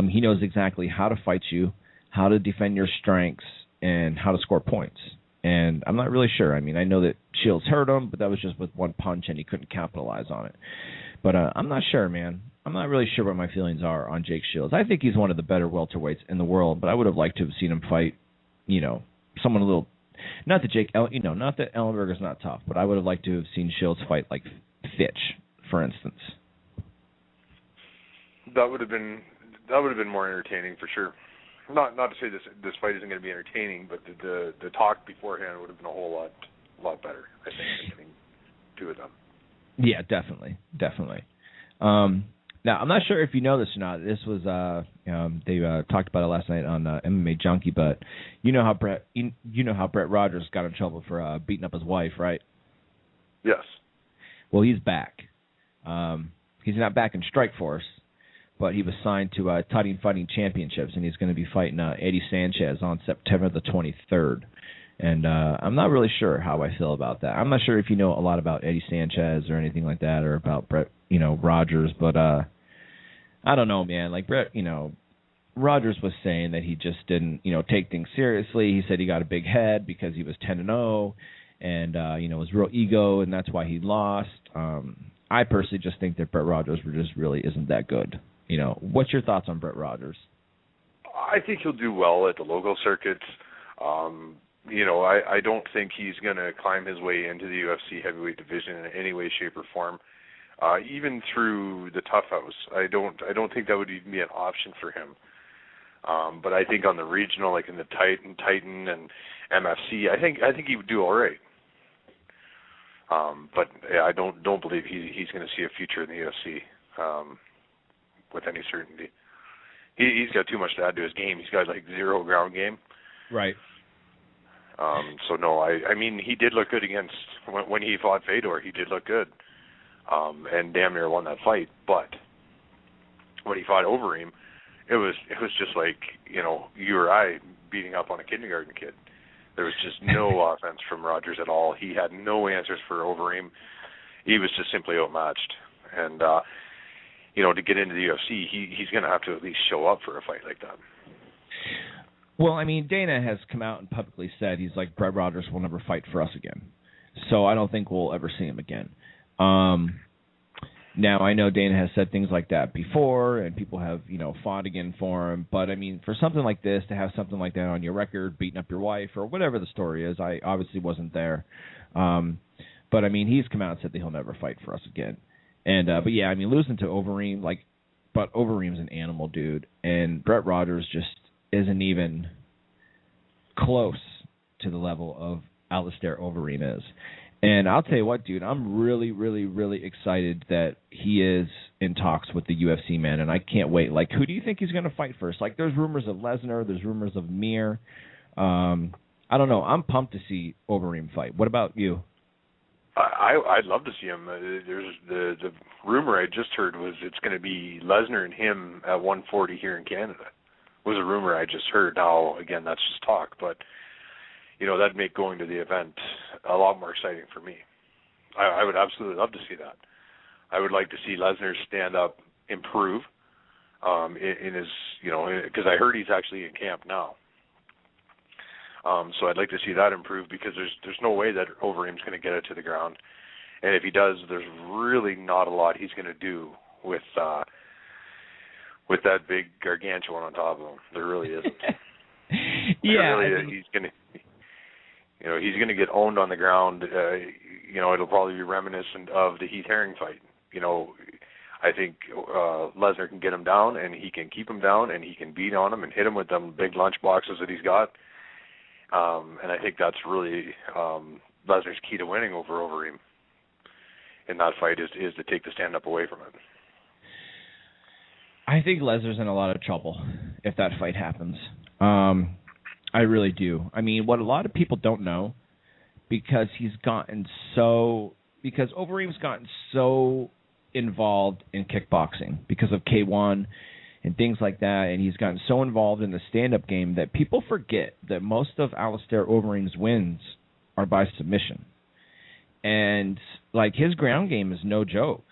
He knows exactly how to fight you, how to defend your strengths, and how to score points. And I'm not really sure. I mean, I know that Shields hurt him, but that was just with one punch and he couldn't capitalize on it. But I'm not sure, man. I'm not really sure what my feelings are on Jake Shields. I think he's one of the better welterweights in the world, but I would have liked to have seen him fight, someone a little, not that not that Ellenberger's not tough, but I would have liked to have seen Shields fight like Fitch, for instance. That would have been more entertaining for sure. Not to say this fight isn't going to be entertaining, but the talk beforehand would have been a whole lot better, I think, between two of them. Yeah, definitely. Now, I'm not sure if you know this or not. This was they talked about it last night on MMA Junkie, but you know how Brett Rogers got in trouble for beating up his wife, right? Yes. Well, he's back. He's not back in Strikeforce, but he was signed to Tutting Fighting Championships, and he's going to be fighting Eddie Sanchez on September the 23rd. And I'm not really sure how I feel about that. I'm not sure if you know a lot about Eddie Sanchez or anything like that, or about Brett, Rogers, but I don't know, man. Like Brett, Rogers was saying that he just didn't, take things seriously. He said he got a big head because he was 10-0, and it was real ego, and that's why he lost. I personally just think that Brett Rogers just really isn't that good. What's your thoughts on Brett Rogers? I think he'll do well at the local circuits. I don't think he's going to climb his way into the UFC heavyweight division in any way, shape, or form. Even through the Tough House, I don't think that would even be an option for him. But I think on the regional, like in the Titan and MFC, I think he would do all right. But yeah, I don't believe he's going to see a future in the UFC with any certainty. He's got too much to add to his game. He's got like zero ground game. Right. So no, I mean he did look good against when he fought Fedor. He did look good, and damn near won that fight. But when he fought Overeem, it was just like you or I beating up on a kindergarten kid. There was just no offense from Rogers at all. He had no answers for Overeem. He was just simply outmatched. And to get into the UFC, he's going to have to at least show up for a fight like that. Well, I mean, Dana has come out and publicly said he's like, Brett Rogers will never fight for us again. So I don't think we'll ever see him again. Now, I know Dana has said things like that before, and people have, fought again for him. But, I mean, for something like this, to have something like that on your record, beating up your wife, or whatever the story is, I obviously wasn't there. But, I mean, he's come out and said that he'll never fight for us again. And but, yeah, I mean, losing to Overeem, but Overeem's an animal, dude. And Brett Rogers just isn't even close to the level of Alistair Overeem is. And I'll tell you what, dude, I'm really, really, really excited that he is in talks with the UFC, man, and I can't wait. Like, who do you think he's going to fight first? Like, there's rumors of Lesnar, there's rumors of Mir. I don't know. I'm pumped to see Overeem fight. What about you? I'd love to see him. There's the rumor I just heard was it's going to be Lesnar and him at 140 here in Canada. Was a rumor I just heard. Now, again, that's just talk, but that'd make going to the event a lot more exciting for me. I would absolutely love to see that. I would like to see Lesnar stand up, improve in his, because I heard he's actually in camp now. So I'd like to see that improve because there's no way that Overeem's going to get it to the ground. And if he does, there's really not a lot he's going to do with that big gargantuan on top of him. There really isn't. Yeah, he's gonna get owned on the ground. It'll probably be reminiscent of the Heath Herring fight. I think Lesnar can get him down, and he can keep him down, and he can beat on him and hit him with them big lunch boxes that he's got. And I think that's really Lesnar's key to winning over Overeem in that fight is to take the stand-up away from it. I think Lesnar's in a lot of trouble if that fight happens. I really do. I mean, what a lot of people don't know, because Overeem's gotten so involved in kickboxing because of K1 and things like that, and he's gotten so involved in the stand-up game that people forget that most of Alistair Overeem's wins are by submission. And, like, his ground game is no joke.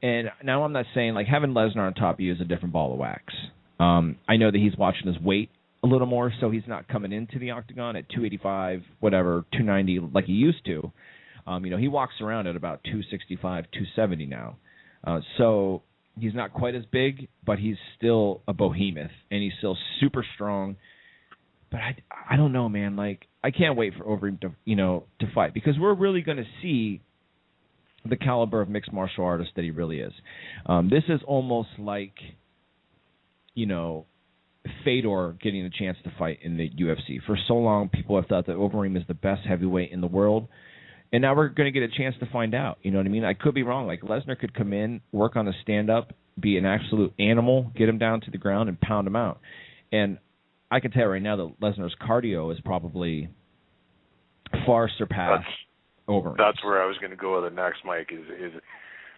And now I'm not saying, like, having Lesnar on top of you is a different ball of wax. I know that he's watching his weight a little more, so he's not coming into the octagon at 285, whatever, 290 like he used to. He walks around at about 265, 270 now. So he's not quite as big, but he's still a behemoth, and he's still super strong. But I don't know, man. Like, I can't wait for Overeem to fight, because we're really going to see the caliber of mixed martial artist that he really is. This is almost like, Fedor getting a chance to fight in the UFC. For so long, people have thought that Overeem is the best heavyweight in the world, and now we're going to get a chance to find out. You know what I mean? I could be wrong. Like, Lesnar could come in, work on a stand-up, be an absolute animal, get him down to the ground, and pound him out. And I can tell you right now that Lesnar's cardio is probably far surpassed Overeem. That's where I was going to go with it next, Mike, is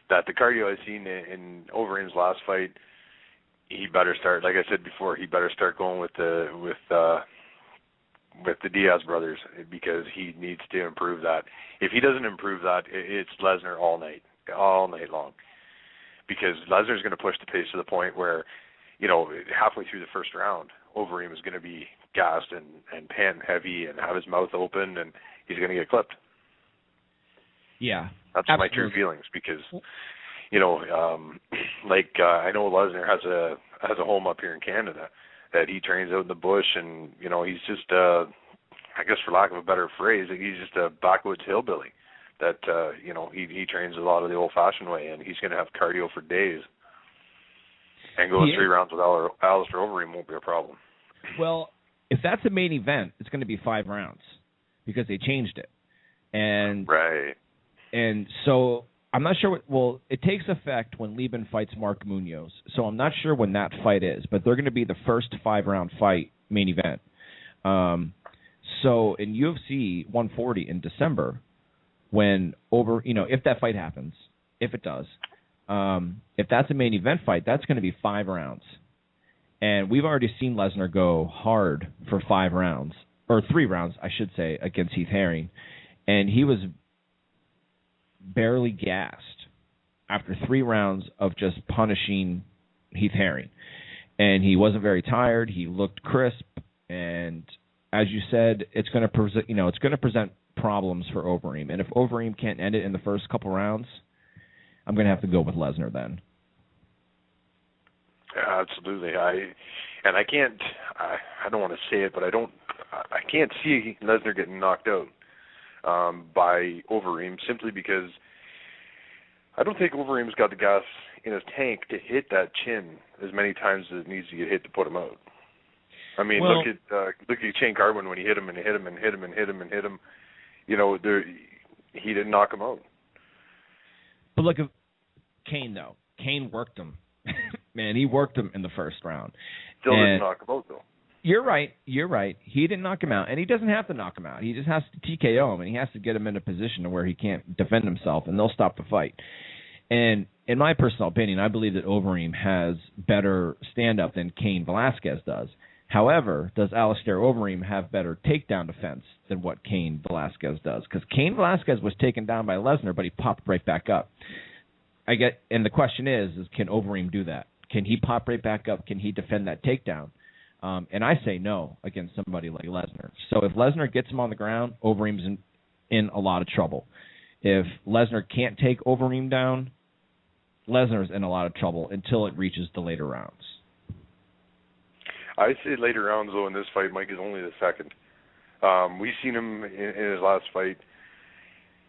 that the cardio I've seen in Overeem's last fight, he better start, like I said before, he better start going with the Diaz brothers, because he needs to improve that. If he doesn't improve that, it's Lesnar all night long, because Lesnar's going to push the pace to the point where, halfway through the first round, Overeem is going to be gassed and panting heavy and have his mouth open, and he's going to get clipped. Yeah, that's absolutely. my true feelings, because I know Lesnar has a home up here in Canada that he trains out in the bush, and he's just I guess, for lack of a better phrase, he's just a backwoods hillbilly that he trains a lot of the old-fashioned way, and he's going to have cardio for days. And going 3 rounds with Alistair Overeem won't be a problem. Well, if that's a main event, it's going to be 5 rounds, because they changed it. And right. And so I'm not sure it takes effect when Lieben fights Mark Munoz. So I'm not sure when that fight is, but they're going to be the first 5-round fight main event. So in UFC 140 in December, when if that fight happens, if it does, if that's a main event fight, that's going to be 5 rounds. And we've already seen Lesnar go hard for 5 rounds, or 3 rounds, I should say, against Heath Herring. And he was barely gassed after 3 rounds of just punishing Heath Herring. And he wasn't very tired. He looked crisp. And as you said, it's going to present problems for Overeem. And if Overeem can't end it in the first couple rounds, I'm going to have to go with Lesnar then. Yeah, absolutely. I don't want to say it, but I can't see Lesnar getting knocked out by Overeem, simply because I don't think Overeem's got the gas in his tank to hit that chin as many times as it needs to get hit to put him out. I mean, look at Shane Carwin when he hit him and hit him and hit him and hit him and hit him. He didn't knock him out. But look at Kane, though. Kane worked him. Man, he worked him in the first round. Still didn't knock him out, though. You're right. He didn't knock him out, and he doesn't have to knock him out. He just has to TKO him, and he has to get him in a position where he can't defend himself, and they'll stop the fight. And in my personal opinion, I believe that Overeem has better stand-up than Cain Velasquez does. However, does Alistair Overeem have better takedown defense than what Cain Velasquez does? Because Cain Velasquez was taken down by Lesnar, but he popped right back up. And the question is can Overeem do that? Can he pop right back up? Can he defend that takedown? And I say no against somebody like Lesnar. So if Lesnar gets him on the ground, Overeem's in a lot of trouble. If Lesnar can't take Overeem down, Lesnar's in a lot of trouble until it reaches the later rounds. I say later rounds, though, in this fight, Mike is only the second. We've seen him in his last fight,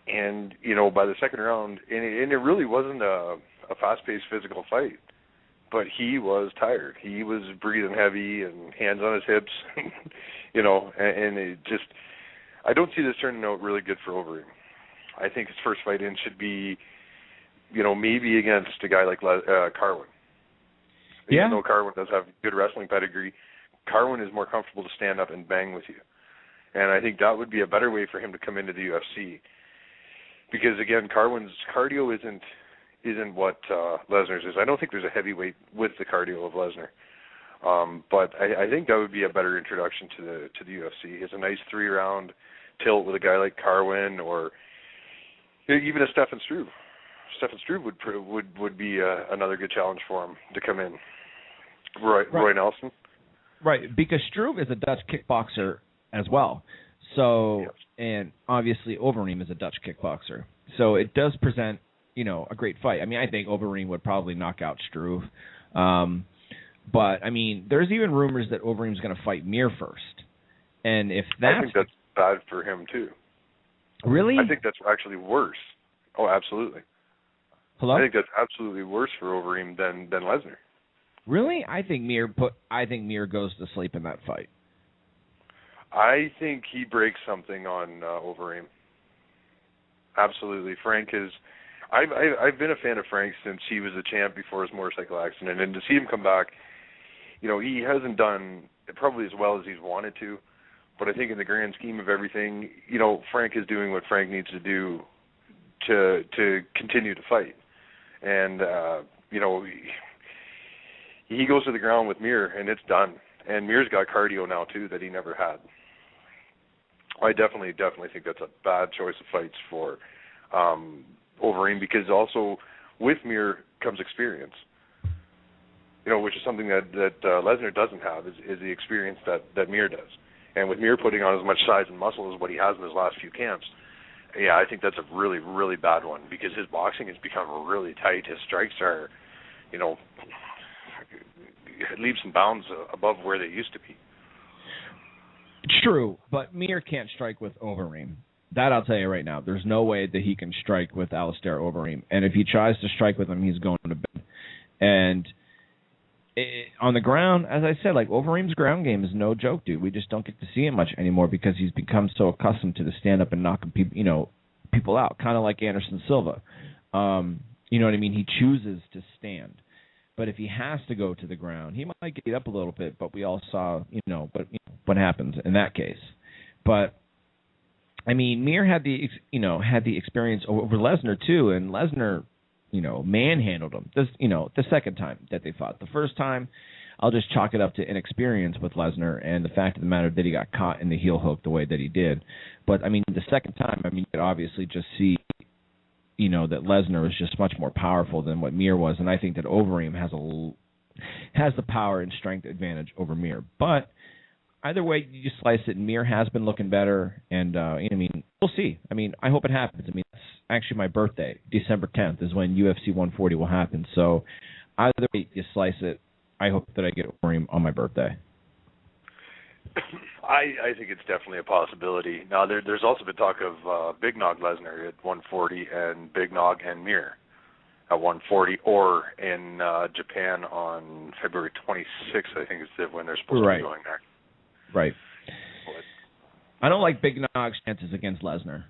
and, by the second round, and it really wasn't a fast-paced physical fight, but he was tired. He was breathing heavy and hands on his hips, and it just, I don't see this turning out really good for Overeem. I think his first fight in should be, maybe against a guy like Carwin. Yeah. Even though Carwin does have good wrestling pedigree, Carwin is more comfortable to stand up and bang with you. And I think that would be a better way for him to come into the UFC. Because, again, Carwin's cardio isn't what Lesnar's is. I don't think there's a heavyweight with the cardio of Lesnar. But I think that would be a better introduction to the UFC. It's a nice 3-round tilt with a guy like Carwin, or even a Stefan Struve. Stefan Struve would be another good challenge for him to come in. Roy Nelson. Right, because Struve is a Dutch kickboxer as well. So, yes. And obviously Overeem is a Dutch kickboxer. So it does present, a great fight. I mean, I think Overeem would probably knock out Struve. But, I mean, there's even rumors that Overeem's going to fight Mir first. And if that's... I think that's bad for him, too. Really? I think that's actually worse. Oh, absolutely. Hello? I think that's absolutely worse for Overeem than Lesnar. Really? I think Mir goes to sleep in that fight. I think he breaks something on Overeem. Absolutely. Frank is... I've been a fan of Frank since he was a champ before his motorcycle accident, and to see him come back, he hasn't done probably as well as he's wanted to, but I think in the grand scheme of everything, Frank is doing what Frank needs to do to continue to fight. And, he goes to the ground with Mir, and it's done. And Mir's got cardio now, too, that he never had. I definitely think that's a bad choice of fights for Overeem, because also with Mir comes experience, which is something that Lesnar doesn't have, is the experience that Mir does. And with Mir putting on as much size and muscle as what he has in his last few camps, yeah, I think that's a really, really bad one, because his boxing has become really tight. His strikes are, leaps and bounds above where they used to be. True, but Mir can't strike with Overeem. That I'll tell you right now. There's no way that he can strike with Alistair Overeem. And if he tries to strike with him, he's going to bed. And on the ground, as I said, Overeem's ground game is no joke, dude. We just don't get to see it much anymore because he's become so accustomed to the stand-up and knocking people out, kind of like Anderson Silva. You know what I mean? He chooses to stand. But if he has to go to the ground, he might get up a little bit, but we all saw, what happens in that case. But I mean, Mir had the experience over Lesnar too, and Lesnar, manhandled him. The second time that they fought. The first time, I'll just chalk it up to inexperience with Lesnar and the fact of the matter that he got caught in the heel hook the way that he did. But I mean, the second time, you could obviously just see, that Lesnar was just much more powerful than what Mir was, and I think that Overeem has the power and strength advantage over Mir. But either way you slice it, Mir has been looking better, and we'll see. I hope it happens. It's actually my birthday. December 10th is when UFC 140 will happen. So either way you slice it, I hope that I get Overeem on my birthday. I think it's definitely a possibility. Now, there's also been talk of Big Nog Lesnar at 140 and Big Nog and Mir at 140, or in Japan on February 26th, I think is when they're supposed to be going there. Right. I don't like Big Nog's chances against Lesnar.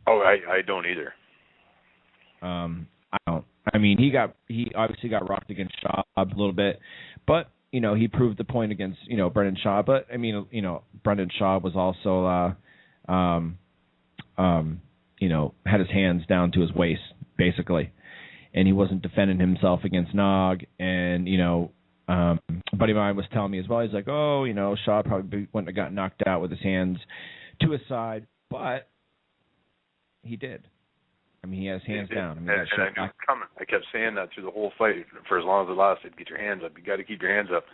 Oh, I don't either. I don't. He obviously got rocked against Shaw a little bit, but he proved the point against Brendan Shaw. But Brendan Shaw was also had his hands down to his waist basically, and he wasn't defending himself against Nog. And a buddy of mine was telling me as well. He's like, Shaw probably wouldn't have got knocked out with his hands to his side, but he did. He had his hands down. And I knew it was coming. I kept saying that through the whole fight for as long as it lasted. Get your hands up. You got to keep your hands up.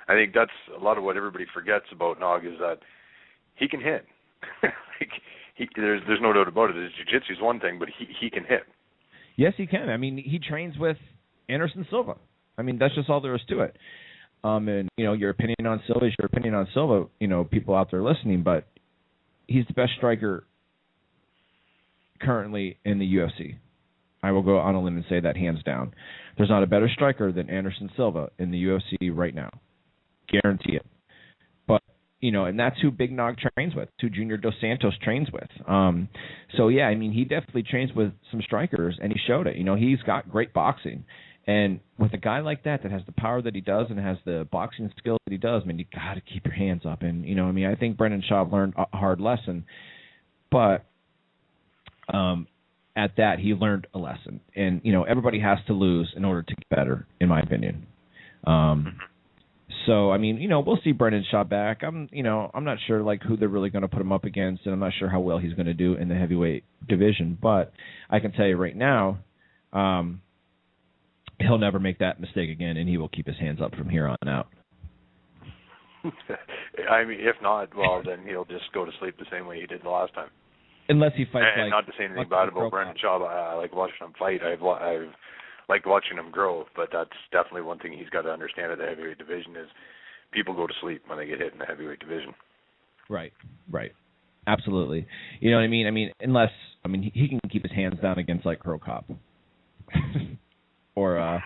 I think that's a lot of what everybody forgets about Nog, is that he can hit. There's no doubt about it. His jiu-jitsu is one thing, but he can hit. Yes, he can. I mean, he trains with Anderson Silva. I mean, that's just all there is to it. And, your opinion on Silva is your opinion on Silva, people out there listening, but he's the best striker currently in the UFC. I will go on a limb and say that hands down. There's not a better striker than Anderson Silva in the UFC right now. Guarantee it. But, and that's who Big Nog trains with, who Junior Dos Santos trains with. So, yeah, I mean, he definitely trains with some strikers, and he showed it. He's got great boxing. And with a guy like that has the power that he does and has the boxing skills that he does, I mean, you got to keep your hands up. And, I think Brendan Schaub learned a hard lesson. But at that, he learned a lesson. And, everybody has to lose in order to get better, in my opinion. So, I mean, we'll see Brendan Schaub back. I'm not sure, who they're really going to put him up against, and I'm not sure how well he's going to do in the heavyweight division. But I can tell you right now, he'll never make that mistake again, and he will keep his hands up from here on out. I mean, if not, well, then he'll just go to sleep the same way he did the last time. Unless he fights and not to say anything bad about Brendan Schaub. I like watching him fight. I've liked watching him grow, but that's definitely one thing he's got to understand at the heavyweight division is people go to sleep when they get hit in the heavyweight division. Right. Absolutely. You know what I mean? I mean, unless, he can keep his hands down against, Crow Cop. or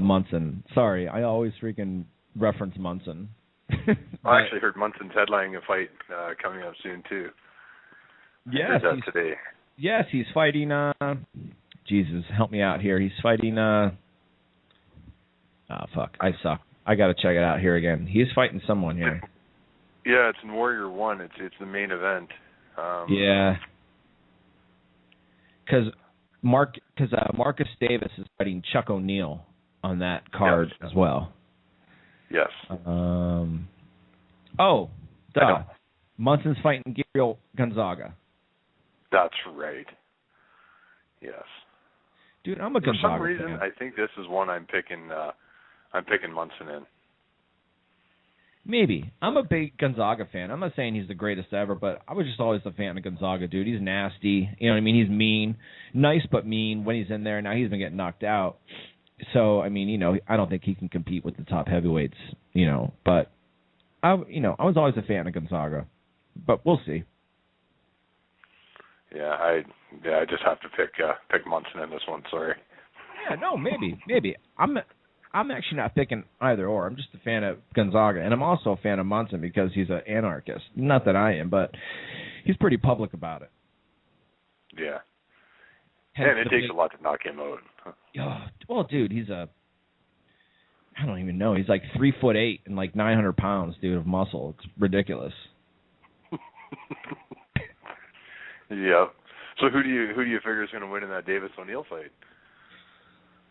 Munson. Sorry, I always freaking reference Munson. I actually heard Munson's headlining a fight coming up soon, too. Yes. Today. Yes, he's fighting, Jesus, help me out here. He's fighting, fuck, I suck. I got to check it out here again. He's fighting someone here. Yeah, it's in Warrior 1. It's the main event. Yeah. Because Marcus Davis is fighting Chuck O'Neal on that card as well. Yes. Munson's fighting Gabriel Gonzaga. That's right. Yes. Dude, I'm a Gonzaga For some reason, fan. I think this is one I'm picking Munson in. Maybe. I'm a big Gonzaga fan. I'm not saying he's the greatest ever, but I was just always a fan of Gonzaga, dude. He's nasty. You know what I mean? He's mean. Nice but mean when he's in there. Now he's been getting knocked out. So, I don't think he can compete with the top heavyweights, But, I was always a fan of Gonzaga. But we'll see. Yeah, I just have to pick Munson in this one, sorry. Yeah, no, maybe. I'm actually not picking either or. I'm just a fan of Gonzaga, and I'm also a fan of Munson because he's an anarchist. Not that I am, but he's pretty public about it. Yeah. And it takes a lot to knock him out. Well, dude, I don't even know. He's 3'8" and 900 pounds, dude, of muscle. It's ridiculous. Yeah. So who do you figure is going to win in that Davis O'Neal fight?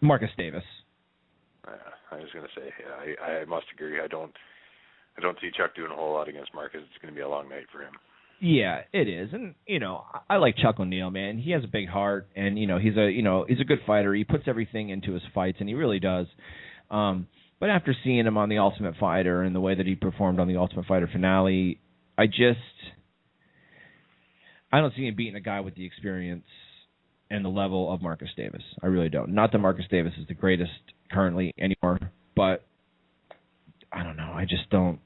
Marcus Davis. I was going to say, I must agree. I don't see Chuck doing a whole lot against Marcus. It's going to be a long night for him. Yeah, it is, and I like Chuck O'Neal, man. He has a big heart, and he's a good fighter. He puts everything into his fights, and he really does. But after seeing him on The Ultimate Fighter and the way that he performed on The Ultimate Fighter finale, I don't see him beating a guy with the experience and the level of Marcus Davis. I really don't. Not that Marcus Davis is the greatest currently anymore, but I don't know. I just don't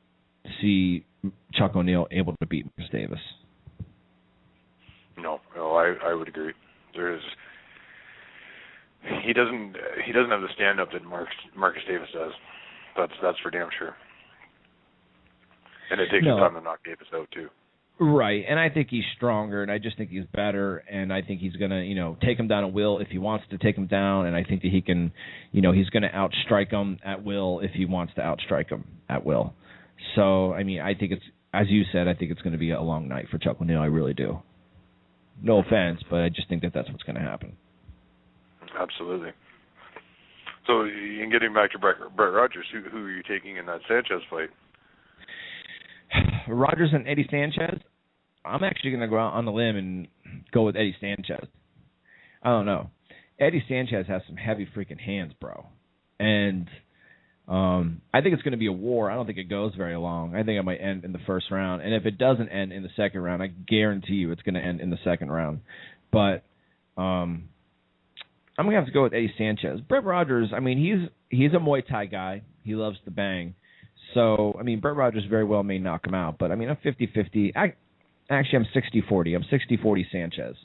see Chuck O'Neal able to beat Marcus Davis. No, I would agree. He doesn't have the stand up that Marcus Davis does. That's for damn sure. And it takes some time to knock Davis out too. Right, and I think he's stronger, and I just think he's better, and I think he's going to, take him down at will if he wants to take him down, and I think that he can, he's going to outstrike him at will if he wants to outstrike him at will. So, I think it's, as you said, I think it's going to be a long night for Chuck O'Neal. I really do. No offense, but I just think that that's what's going to happen. Absolutely. So, in getting back to Brett Rogers, who are you taking in that Sanchez fight? Rogers and Eddie Sanchez? I'm actually going to go out on the limb and go with Eddie Sanchez. I don't know. Eddie Sanchez has some heavy freaking hands, bro. And I think it's going to be a war. I don't think it goes very long. I think it might end in the first round. And if it doesn't end in the second round, I guarantee you it's going to end in the second round. But I'm going to have to go with Eddie Sanchez. Brett Rogers, I mean, he's a Muay Thai guy. He loves to bang. So, I mean, Brett Rogers very well may knock him out. But, I mean, I'm 50-50. Actually, I'm 60-40. I'm 60-40 Sanchez.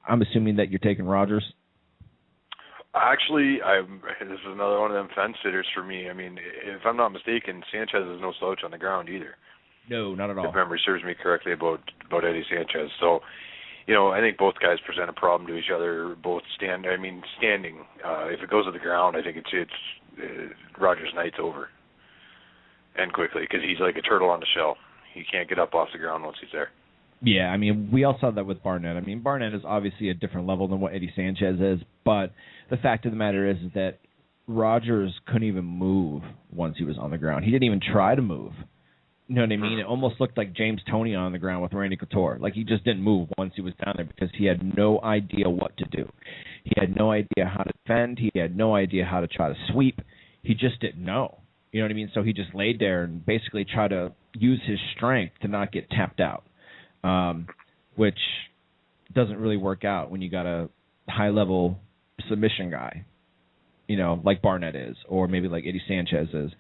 I'm assuming that you're taking Rogers. Actually, this is another one of them fence sitters for me. I mean, if I'm not mistaken, Sanchez is no slouch on the ground either. No, not at all. If memory serves me correctly about Eddie Sanchez. So, you know, I think both guys present a problem to each other. Both standing. If it goes to the ground, I think it's Rogers' night's over, and quickly, because he's like a turtle on the shell. He can't get up off the ground once he's there. Yeah, I mean, we all saw that with Barnett. I mean, Barnett is obviously a different level than what Eddie Sanchez is, but the fact of the matter is that Rogers couldn't even move once he was on the ground. He didn't even try to move. You know what I mean? It almost looked like James Toney on the ground with Randy Couture. Like, he just didn't move once he was down there because he had no idea what to do. He had no idea how to defend. He had no idea how to try to sweep. He just didn't know. You know what I mean? So he just laid there and basically tried to use his strength to not get tapped out, which doesn't really work out when you got a high-level submission guy, you know, like Barnett is, or maybe like Eddie Sanchez is.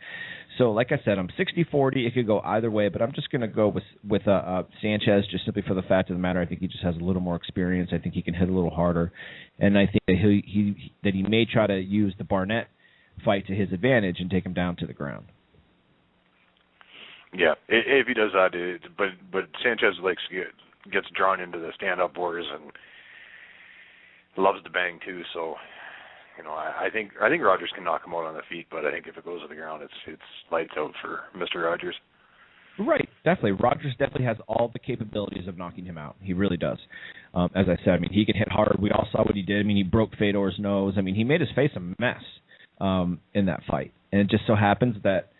So, like I said, I'm 60-40. It could go either way, but I'm just going to go with Sanchez just simply for the fact of the matter. I think he just has a little more experience. I think he can hit a little harder, and I think that he may try to use the Barnett fight to his advantage and take him down to the ground. Yeah, if he does that, but Sanchez gets drawn into the stand-up wars and loves to bang too. So, you know, I think Rogers can knock him out on the feet, but I think if it goes to the ground, it's lights out for Mr. Rogers. Right, definitely. Rogers definitely has all the capabilities of knocking him out. He really does. As I said, I mean, he can hit hard. We all saw what he did. I mean, he broke Fedor's nose. I mean, he made his face a mess in that fight. And it just so happens that,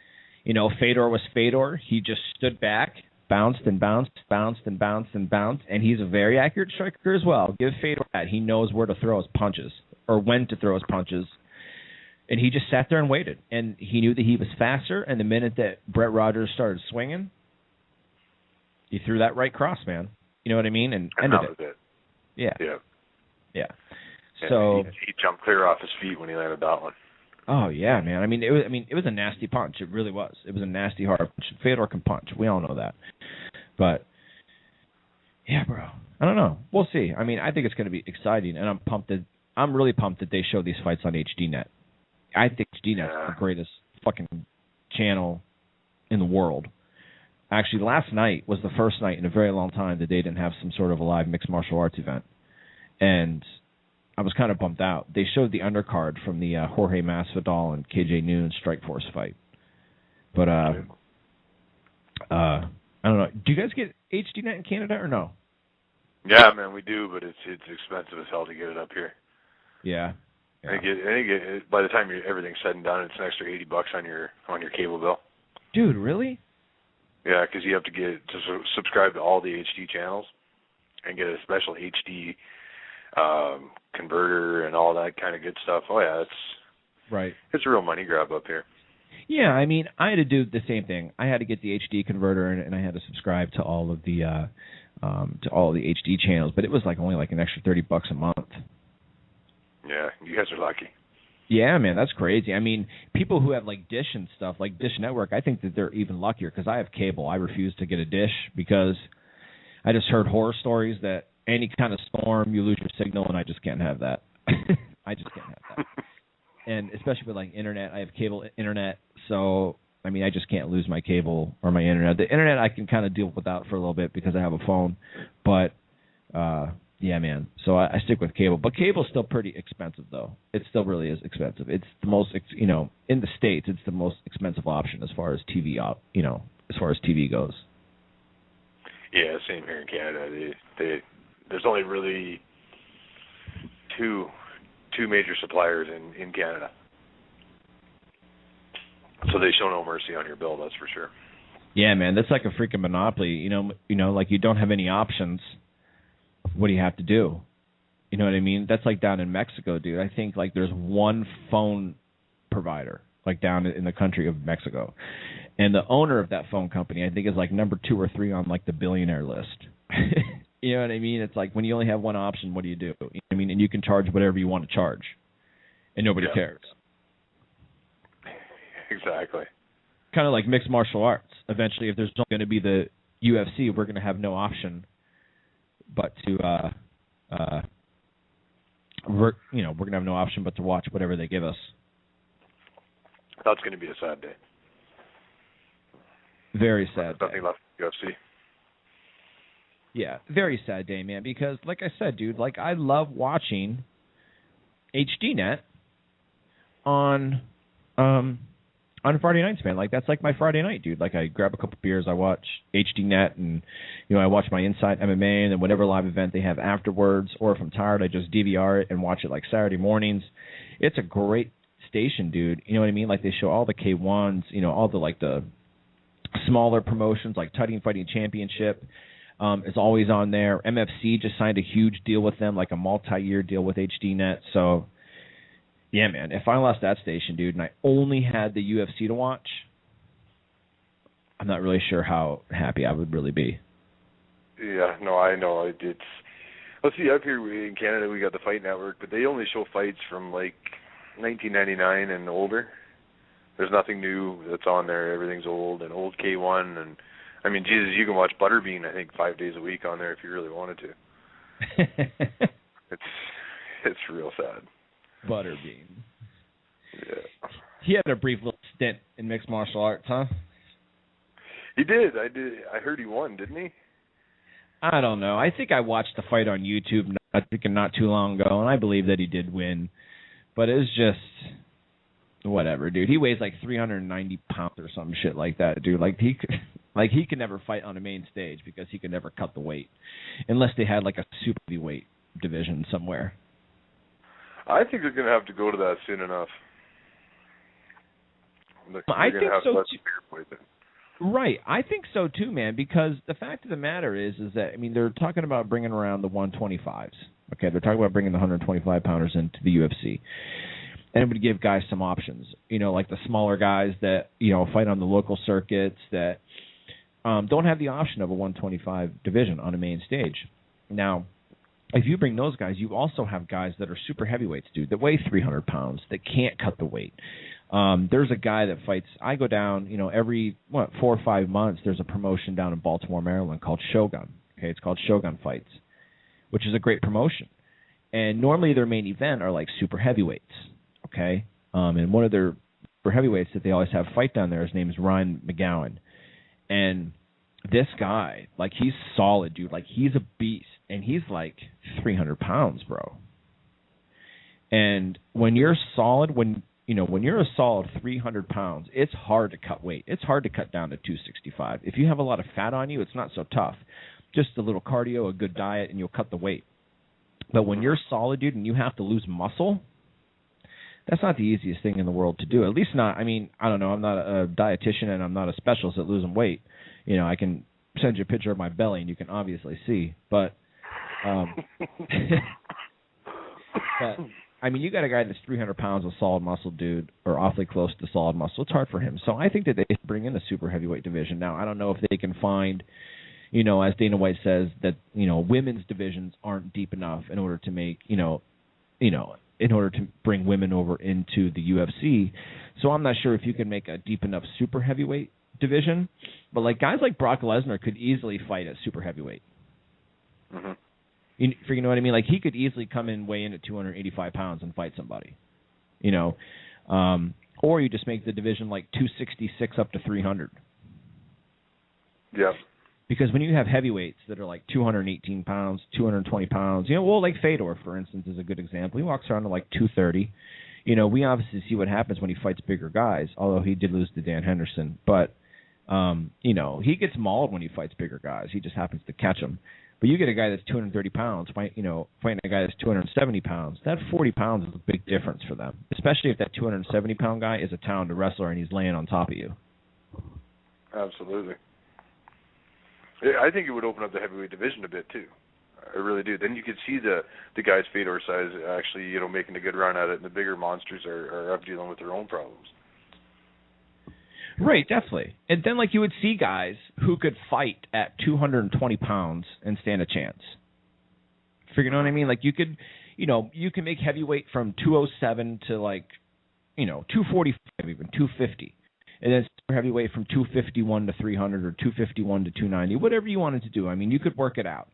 you know, Fedor was Fedor. He just stood back, bounced and bounced, bounced and bounced and bounced, and he's a very accurate striker as well. Give Fedor that. He knows where to throw his punches or when to throw his punches. And he just sat there and waited. And he knew that he was faster, and the minute that Brett Rogers started swinging, he threw that right cross, man. You know what I mean? And ended that was it. Yeah. Yeah. Yeah. And so he jumped clear off his feet when he landed that one. Oh yeah, man. I mean, it was a nasty punch. It really was. It was a nasty hard punch. Fedor can punch. We all know that. But yeah, bro. I don't know. We'll see. I mean, I think it's going to be exciting, and I'm really pumped that they show these fights on HDNet. I think HDNet's the greatest fucking channel in the world. Actually, last night was the first night in a very long time that they didn't have some sort of a live mixed martial arts event, and I was kind of bummed out. They showed the undercard from the Jorge Masvidal and KJ Noon Strikeforce fight. But I don't know. Do you guys get HDNet in Canada or no? Yeah, man, we do, but it's expensive as hell to get it up here. Yeah. I think by the time everything's said and done, it's an extra $80 on your cable bill. Dude, really? Yeah, because you have to subscribe to all the HD channels and get a special HD converter and all that kind of good stuff. Oh yeah, it's a real money grab up here. Yeah, I mean, I had to do the same thing. I had to get the HD converter and I had to subscribe to all of the HD channels, but it was only an extra $30 a month. Yeah, you guys are lucky. Yeah, man, that's crazy. I mean, people who have Dish and stuff, like Dish Network, I think that they're even luckier because I have cable. I refuse to get a Dish because I just heard horror stories that any kind of storm, you lose your signal, and I just can't have that. I just can't have that. And especially with internet, I have cable internet, so I mean, I just can't lose my cable or my internet. The internet I can kind of deal without for a little bit because I have a phone, but yeah, man. So I stick with cable, but cable's still pretty expensive, though. It still really is expensive. It's the most, in the States, it's the most expensive option as far as TV, as far as TV goes. Yeah, same here in Canada. There's only really two major suppliers in Canada, so they show no mercy on your bill. That's for sure. Yeah, man, that's like a freaking monopoly. You don't have any options. What do you have to do? You know what I mean? That's like down in Mexico, dude. I think there's one phone provider down in the country of Mexico, and the owner of that phone company I think is number 2 or 3 on the billionaire list. You know what I mean? It's when you only have one option, what do? You know what I mean? And you can charge whatever you want to charge. and nobody cares. Exactly. Kind of like mixed martial arts. Eventually, if there's going to be the UFC, we're going to have no option but to, we're going to have no option but to watch whatever they give us. That's going to be a sad day. Very sad day. Nothing left in UFC. Yeah, very sad day, man, because like I said, dude, like I love watching HDNet on Friday nights, man. Like that's like my Friday night, dude. Like I grab a couple beers, I watch HDNet, and I watch my Inside MMA, and then whatever live event they have afterwards, or if I'm tired, I just DVR it and watch it like Saturday mornings. It's a great station, dude. You know what I mean? Like they show all the K1s, all the like the smaller promotions like Titan Fighting Championship. It's always on there. MFC just signed a huge deal with them, like a multi-year deal with HDNet. So, yeah, man, if I lost that station, dude, and I only had the UFC to watch, I'm not really sure how happy I would really be. Yeah, no, I know. Let's see, up here in Canada we got the Fight Network, but they only show fights from like 1999 and older. There's nothing new that's on there. Everything's old and old K1. And, I mean, Jesus, you can watch Butterbean, I think, 5 days a week on there if you really wanted to. It's real sad. Butterbean. Yeah. He had a brief little stint in mixed martial arts, huh? He did. I heard he won, didn't he? I don't know. I think I watched the fight on YouTube not too long ago, and I believe that he did win. But it was just whatever, dude. He weighs like 390 pounds or some shit like that, dude. Like he could never fight on a main stage because he could never cut the weight unless they had like a super heavyweight division somewhere. I think they're going to have to go to that soon enough. I think so too. Right. I think so too, man, because the fact of the matter is that, I mean, they're talking about bringing around the 125s. Okay, they're talking about bringing the 125-pounders into the UFC. And it would give guys some options, like the smaller guys that, fight on the local circuits that don't have the option of a 125 division on a main stage. Now, if you bring those guys, you also have guys that are super heavyweights, dude, that weigh 300 pounds, that can't cut the weight. There's a guy that fights. I go down, every 4 or 5 months. There's a promotion down in Baltimore, Maryland called Shogun. Okay, it's called Shogun Fights, which is a great promotion. And normally their main event are like super heavyweights. Okay, and one of their super heavyweights that they always have fight down there, his name is Ryan McGowan, and this guy, like he's solid, dude. Like he's a beast, and he's like 300 pounds, bro. And when you're solid, when you're a solid 300 pounds, it's hard to cut weight. It's hard to cut down to 265. If you have a lot of fat on you, it's not so tough. Just a little cardio, a good diet, and you'll cut the weight. But when you're solid, dude, and you have to lose muscle, that's not the easiest thing in the world to do. At least not, I mean, I don't know. I'm not a dietitian, and I'm not a specialist at losing weight. I can send you a picture of my belly, and you can obviously see. But, I mean, you got a guy that's 300 pounds of solid muscle, dude, or awfully close to solid muscle. It's hard for him. So I think that they should bring in the super heavyweight division. Now, I don't know if they can find, as Dana White says, that, women's divisions aren't deep enough in order to make, in order to bring women over into the UFC. So I'm not sure if you can make a deep enough super heavyweight division. But, like, guys like Brock Lesnar could easily fight at super heavyweight. Mm-hmm. You know what I mean? Like, he could easily come in, weigh in at 285 pounds and fight somebody, or you just make the division like 266 up to 300. Yeah. Because when you have heavyweights that are like 218 pounds, 220 pounds, like Fedor, for instance, is a good example. He walks around to like 230. We obviously see what happens when he fights bigger guys, although he did lose to Dan Henderson. But, he gets mauled when he fights bigger guys. He just happens to catch them. But you get a guy that's 230 pounds, fighting a guy that's 270 pounds. That 40 pounds is a big difference for them, especially if that 270-pound guy is a talented wrestler and he's laying on top of you. Absolutely. I think it would open up the heavyweight division a bit, too. I really do. Then you could see the guys Fedor size actually, making a good run at it, and the bigger monsters are up dealing with their own problems. Right, definitely. And then, you would see guys who could fight at 220 pounds and stand a chance. You know what I mean? Like, you could, you can make heavyweight from 207 to 245, even 250. And then super heavyweight from 251 to 300 or 251 to 290, whatever you wanted to do. I mean, you could work it out.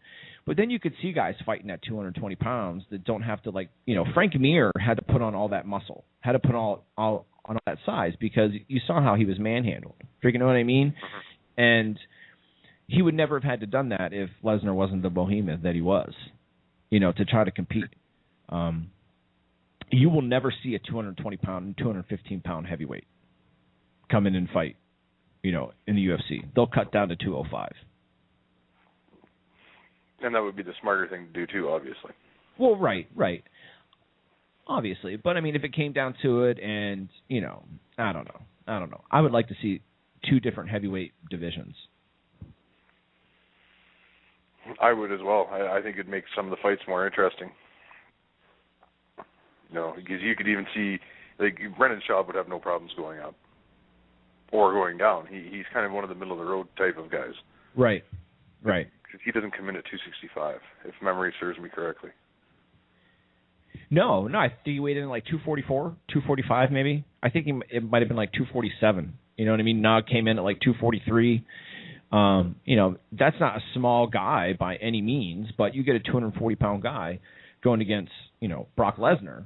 But then you could see guys fighting at 220 pounds that don't have to, Frank Mir had to put on all that muscle, had to put on all that size because you saw how he was manhandled. Do you know what I mean? Mm-hmm. And he would never have had to done that if Lesnar wasn't the behemoth that he was, to try to compete. You will never see a 220-pound and 215-pound heavyweight come in and fight, in the UFC. They'll cut down to 205. And that would be the smarter thing to do, too, obviously. Well, right. Obviously. But, I mean, if it came down to it and, I don't know. I would like to see two different heavyweight divisions. I would as well. I think it'd make some of the fights more interesting. Because you could even see, Brendan Schaub would have no problems going up or going down. He's kind of one of the middle-of-the-road type of guys. Right. He doesn't come in at 265, if memory serves me correctly. No, I think he weighed in 244, 245 maybe. I think it might have been 247. You know what I mean? Nog came in at 243. That's not a small guy by any means, but you get a 240-pound guy going against, Brock Lesnar.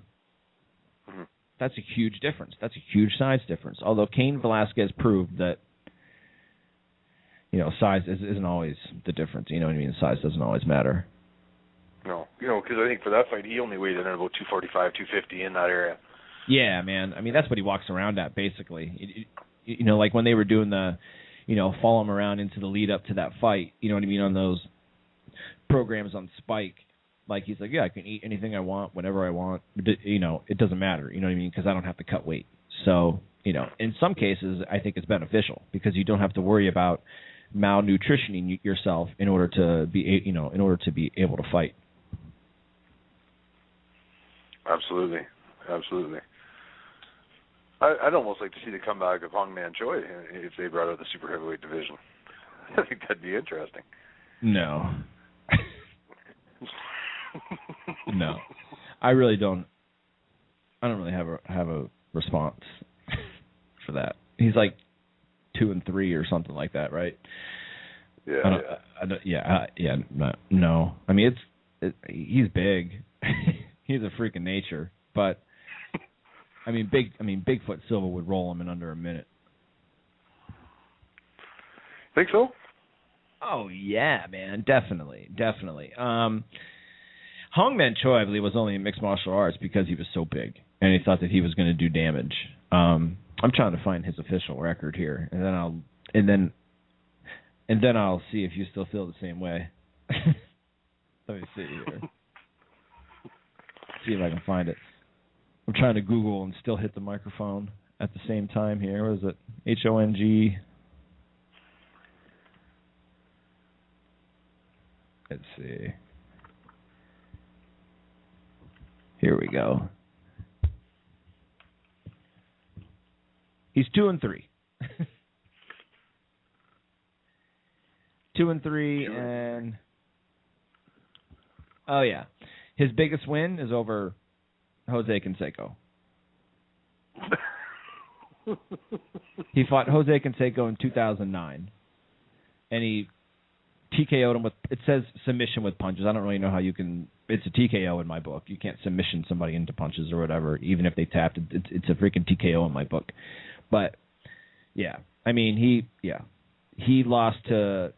Mm-hmm. That's a huge difference. That's a huge size difference. Although Cain Velasquez proved that, size isn't always the difference. You know what I mean? Size doesn't always matter. No, because I think for that fight, he only weighed in at about 245, 250 in that area. Yeah, man. I mean, that's what he walks around at, basically. When they were doing the, follow him around into the lead up to that fight, you know what I mean, on those programs on Spike. He's like, yeah, I can eat anything I want, whenever I want. It doesn't matter, you know what I mean, because I don't have to cut weight. So, in some cases, I think it's beneficial because you don't have to worry about malnutritioning yourself in order to be, able to fight. Absolutely. I'd almost like to see the comeback of Hong Man Choi if they brought out the super heavyweight division. I think that'd be interesting. No. No, I really don't. I don't really have a response for that. He's 2-3 or something like that, right? Yeah. No. I mean, he's big. He's a freak of nature, but Bigfoot Silva would roll him in under a minute. Think so? Oh yeah, man, definitely. Hong Man Choi, I believe, was only in mixed martial arts because he was so big, and he thought that he was going to do damage. I'm trying to find his official record here, and then I'll see if you still feel the same way. Let me see here. See if I can find it. I'm trying to Google and still hit the microphone at the same time here. What is it? HONG. Let's see. Here we go. He's 2-3. 2-3, and oh yeah, his biggest win is over Jose Canseco. He fought Jose Canseco in 2009, and he TKO'd him with, it says submission with punches. I don't really know how you can, it's a TKO in my book. You can't submission somebody into punches or whatever, even if they tapped. It's a freaking TKO in my book. But, yeah, I mean, he lost to,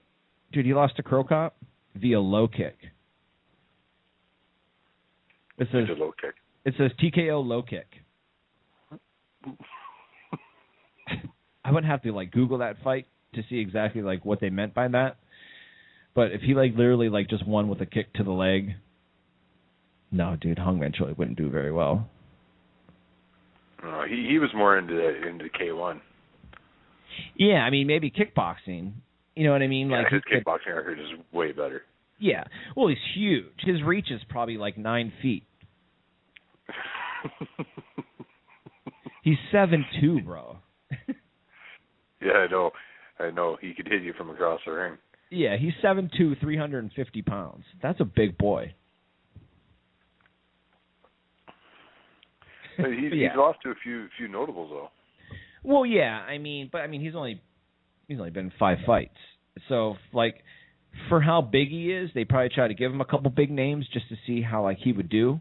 he lost to Crocop via low kick. It says low kick. It says TKO low kick. I wouldn't have to Google that fight to see exactly what they meant by that. But if he literally just won with a kick to the leg, no, dude, Hong Man Choi wouldn't do very well. He was more into K1. Yeah, I mean maybe kickboxing. You know what I mean? Yeah, his kickboxing record is way better. Yeah, well, he's huge. His reach is probably 9 feet. He's 7'2", bro. Yeah, I know. He could hit you from across the ring. Yeah, he's 7'2", 350 pounds. That's a big boy. He's lost to a few notables though. Well, yeah, he's only been in 5 fights. So like, for how big he is, they probably try to give him a couple big names just to see how like he would do.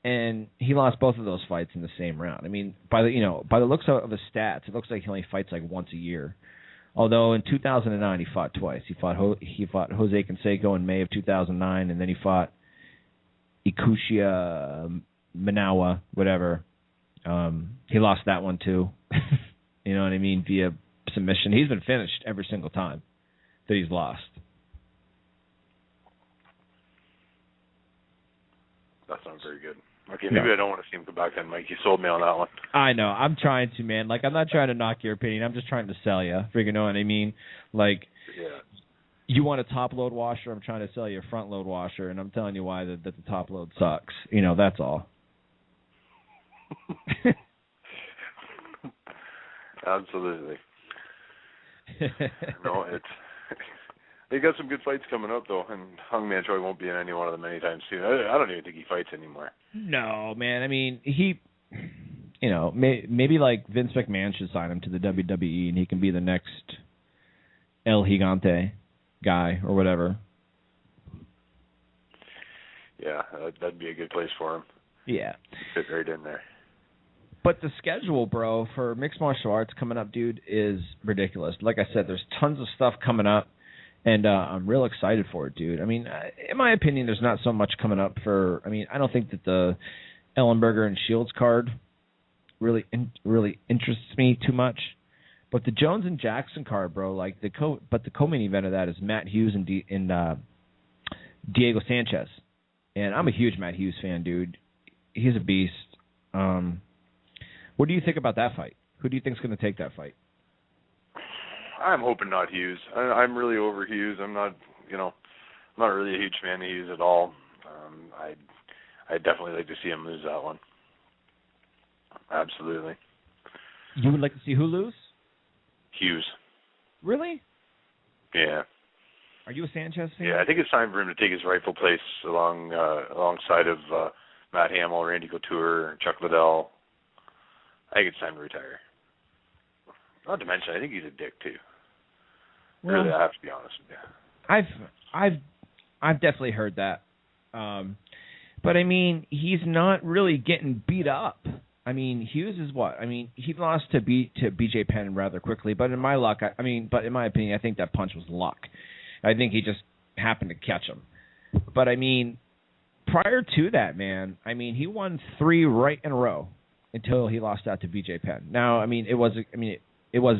And he lost both of those fights in the same round. I mean, by the looks of his stats, it looks like he only fights like once a year. Although in 2009 he fought twice. He fought Jose Canseco in May of 2009, and then he fought Ikushia Manawa, whatever. He lost that one too. You know what I mean? Via submission. He's been finished every single time that he's lost. That's not very good. Okay, maybe I don't want to see him come back then, Mike. You sold me on that one. I know. I'm trying to, man. Like, I'm not trying to knock your opinion. I'm just trying to sell you. Freaking know what I mean? Like, you want a top-load washer, I'm trying to sell you a front-load washer, and I'm telling you why that the top-load sucks. You know, that's all. Absolutely. No, they got some good fights coming up, though, and Hung Man Choi won't be in any one of them anytime soon. I don't even think he fights anymore. No, man. I mean, maybe like Vince McMahon should sign him to the WWE, and he can be the next El Gigante guy or whatever. Yeah, that'd be a good place for him. Yeah. Fit right in there. But the schedule, bro, for mixed martial arts coming up, dude, is ridiculous. Like I said, there's tons of stuff coming up. And I'm real excited for it, dude. I mean, in my opinion, there's not so much coming up for. I mean, I don't think that the Ellenberger and Shields card really interests me too much. But the Jones and Jackson card, bro, like the co-main event of that is Matt Hughes and Diego Sanchez. And I'm a huge Matt Hughes fan, dude. He's a beast. What do you think about that fight? Who do you think is going to take that fight? I'm hoping not Hughes. I'm really over Hughes. I'm not really a huge fan of Hughes at all. I'd definitely like to see him lose that one. Absolutely. You would like to see who lose? Hughes. Really? Yeah. Are you a Sanchez fan? Yeah, I think it's time for him to take his rightful place alongside of Matt Hamill, Randy Couture, Chuck Liddell. I think it's time to retire. Not to mention, I think he's a dick too. Well, really, I have to be honest with you. I've definitely heard that, but I mean, he's not really getting beat up. I mean, Hughes is what? I mean, he lost to BJ Penn rather quickly, but in my opinion, I think that punch was luck. I think he just happened to catch him. But I mean, prior to that, man, I mean, he won 3 right in a row until he lost out to BJ Penn. Now, I mean, it was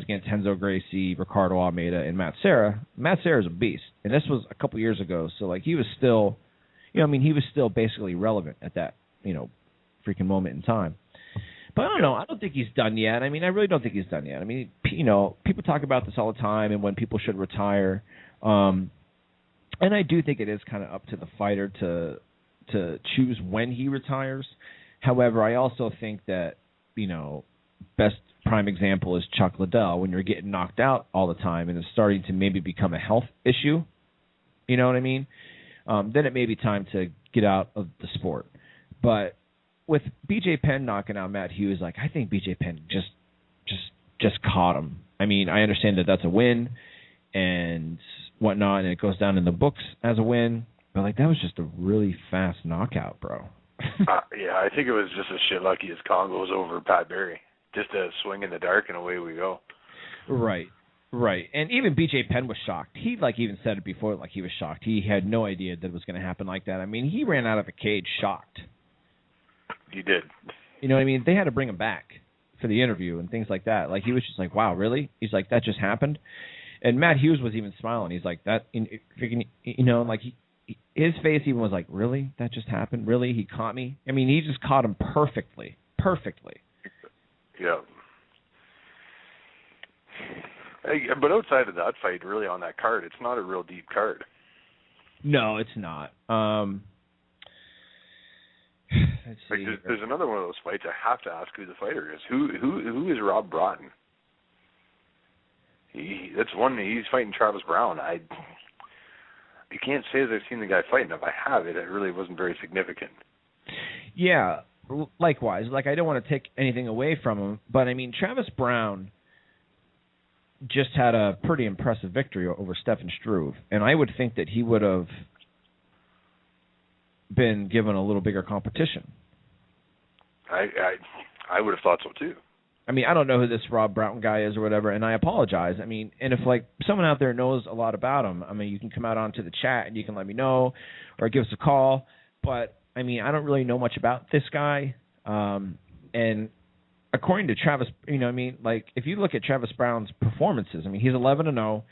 against Renzo Gracie, Ricardo Almeida, and Matt Serra. Matt Serra's a beast, and this was a couple years ago. So, like, he was still, he was still basically relevant at that, freaking moment in time. But I don't know. I don't think he's done yet. I mean, I really don't think he's done yet. I mean, people talk about this all the time and when people should retire. And I do think it is kind of up to the fighter to choose when he retires. However, I also think that, best prime example is Chuck Liddell. When you're getting knocked out all the time and it's starting to maybe become a health issue, you know what I mean? Then it may be time to get out of the sport. But with BJ Penn knocking out Matt Hughes, like, I think BJ Penn just caught him. I mean, I understand that that's a win and whatnot, and it goes down in the books as a win. But, like, that was just a really fast knockout, bro. Yeah, I think it was just as shit lucky as Kongo was over Pat Barry. Just a swing in the dark and away we go. Right. And even BJ Penn was shocked. He, even said it before, he was shocked. He had no idea that it was going to happen like that. I mean, he ran out of the cage shocked. He did. You know what I mean? They had to bring him back for the interview and things like that. Like, he was just like, wow, really? He's like, that just happened? And Matt Hughes was even smiling. He's like, that, his face even was like, really? That just happened? Really? He caught me? I mean, he just caught him perfectly. Yeah. But outside of that fight, really, on that card, it's not a real deep card. No, it's not. Let's see. There's another one of those fights. I have to ask who the fighter is. Who is Rob Broughton? That's one. He's fighting Travis Brown. I can't say that I've seen the guy fighting. If I have, it really wasn't very significant. Yeah, likewise, like I don't want to take anything away from him, but I mean Travis Brown just had a pretty impressive victory over Stefan Struve, and I would think that he would have been given a little bigger competition. I would have thought so too. I mean, I don't know who this Rob Broughton guy is or whatever, and I apologize. I mean, and if like someone out there knows a lot about him, I mean, you can come out onto the chat and you can let me know or give us a call. But I mean, I don't really know much about this guy. And according to Travis, you know, I mean, like if you look at Travis Brown's performances, I mean, he's 11-0,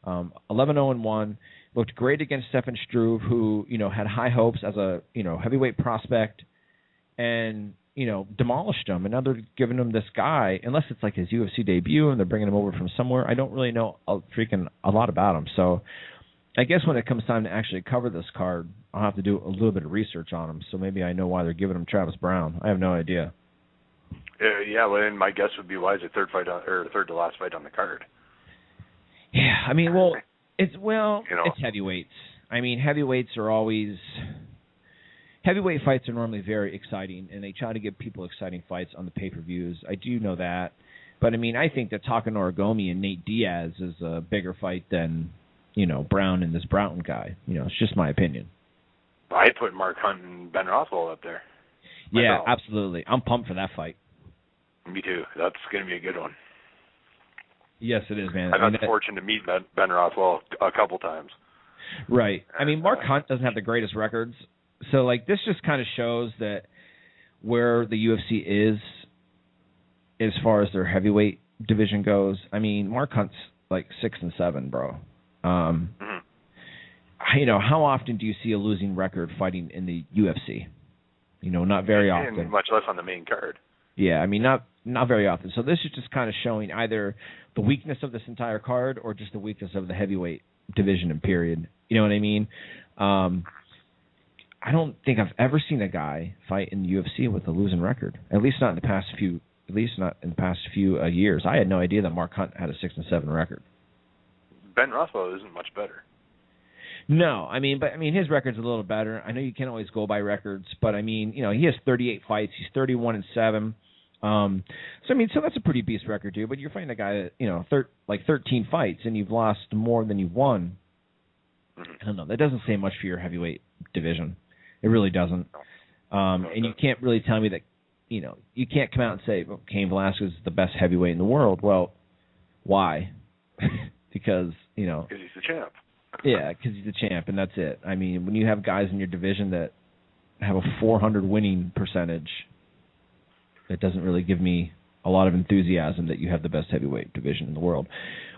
11-0-1. Looked great against Stefan Struve, who, you know, had high hopes as a, you know, heavyweight prospect, and, you know, demolished him. And now they're giving him this guy, unless it's like his UFC debut and they're bringing him over from somewhere. I don't really know a lot about him. So I guess when it comes time to actually cover this card, I'll have to do a little bit of research on him. So maybe I know why they're giving him Travis Brown. I have no idea. Yeah, well, and my guess would be why is it third to last fight on the card? Yeah, I mean, well, it's it's heavyweights. I mean, heavyweights fights are normally very exciting, and they try to give people exciting fights on the pay-per-views. I do know that. But, I mean, I think that Taka Noragami and Nate Diaz is a bigger fight than, you know, Brown and this Broughton guy. You know, it's just my opinion. I'd put Mark Hunt and Ben Rothwell up there. Yeah, absolutely. I'm pumped for that fight. Me too. That's going to be a good one. Yes, it is, man. I've had the fortune to meet Ben Rothwell a couple times. Right. I mean, Mark Hunt doesn't have the greatest records. So, like, this just kind of shows that where the UFC is as far as their heavyweight division goes. I mean, Mark Hunt's like 6-7, bro. You know, how often do you see a losing record fighting in the UFC? You know, not very often. And much less on the main card. Yeah, I mean, not very often. So this is just kind of showing either the weakness of this entire card or just the weakness of the heavyweight division and period. You know what I mean? I don't think I've ever seen a guy fight in the UFC with a losing record. At least not in the past few years. I had no idea that Mark Hunt had a 6-7 record. Ben Rothwell isn't much better. No, I mean, his record's a little better. I know you can't always go by records, but I mean, you know, he has 38 fights. He's 31-7. So that's a pretty beast record, dude. But you're fighting a guy that, you know, 13 fights and you've lost more than you've won. I don't know. That doesn't say much for your heavyweight division. It really doesn't. And you can't really tell me that, you know, you can't come out and say, well, Cain Velasquez is the best heavyweight in the world. Well, why? Because, you know. Because he's the champ. Yeah, because he's the champ, and that's it. I mean, when you have guys in your division that have a 400 winning percentage, it doesn't really give me a lot of enthusiasm that you have the best heavyweight division in the world.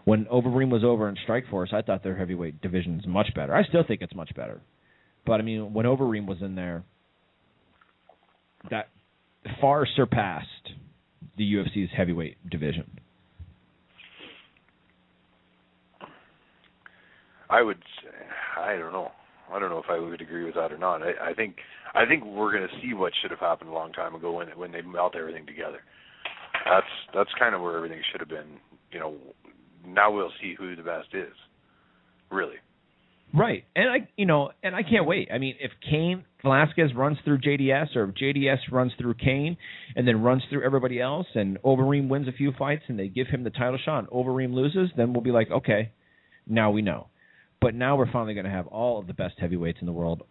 When Overeem was over in Strikeforce, I thought their heavyweight division is much better. I still think it's much better. But, I mean, when Overeem was in there, that far surpassed the UFC's heavyweight division. I don't know if I would agree with that or not. I think we're going to see what should have happened a long time ago when they melt everything together. That's kind of where everything should have been. You know, now we'll see who the best is. Really. Right. And I can't wait. I mean, if Cain Velasquez runs through JDS, or if JDS runs through Cain and then runs through everybody else, and Overeem wins a few fights and they give him the title shot and Overeem loses, then we'll be like, okay, now we know. But now we're finally going to have all of the best heavyweights in the world,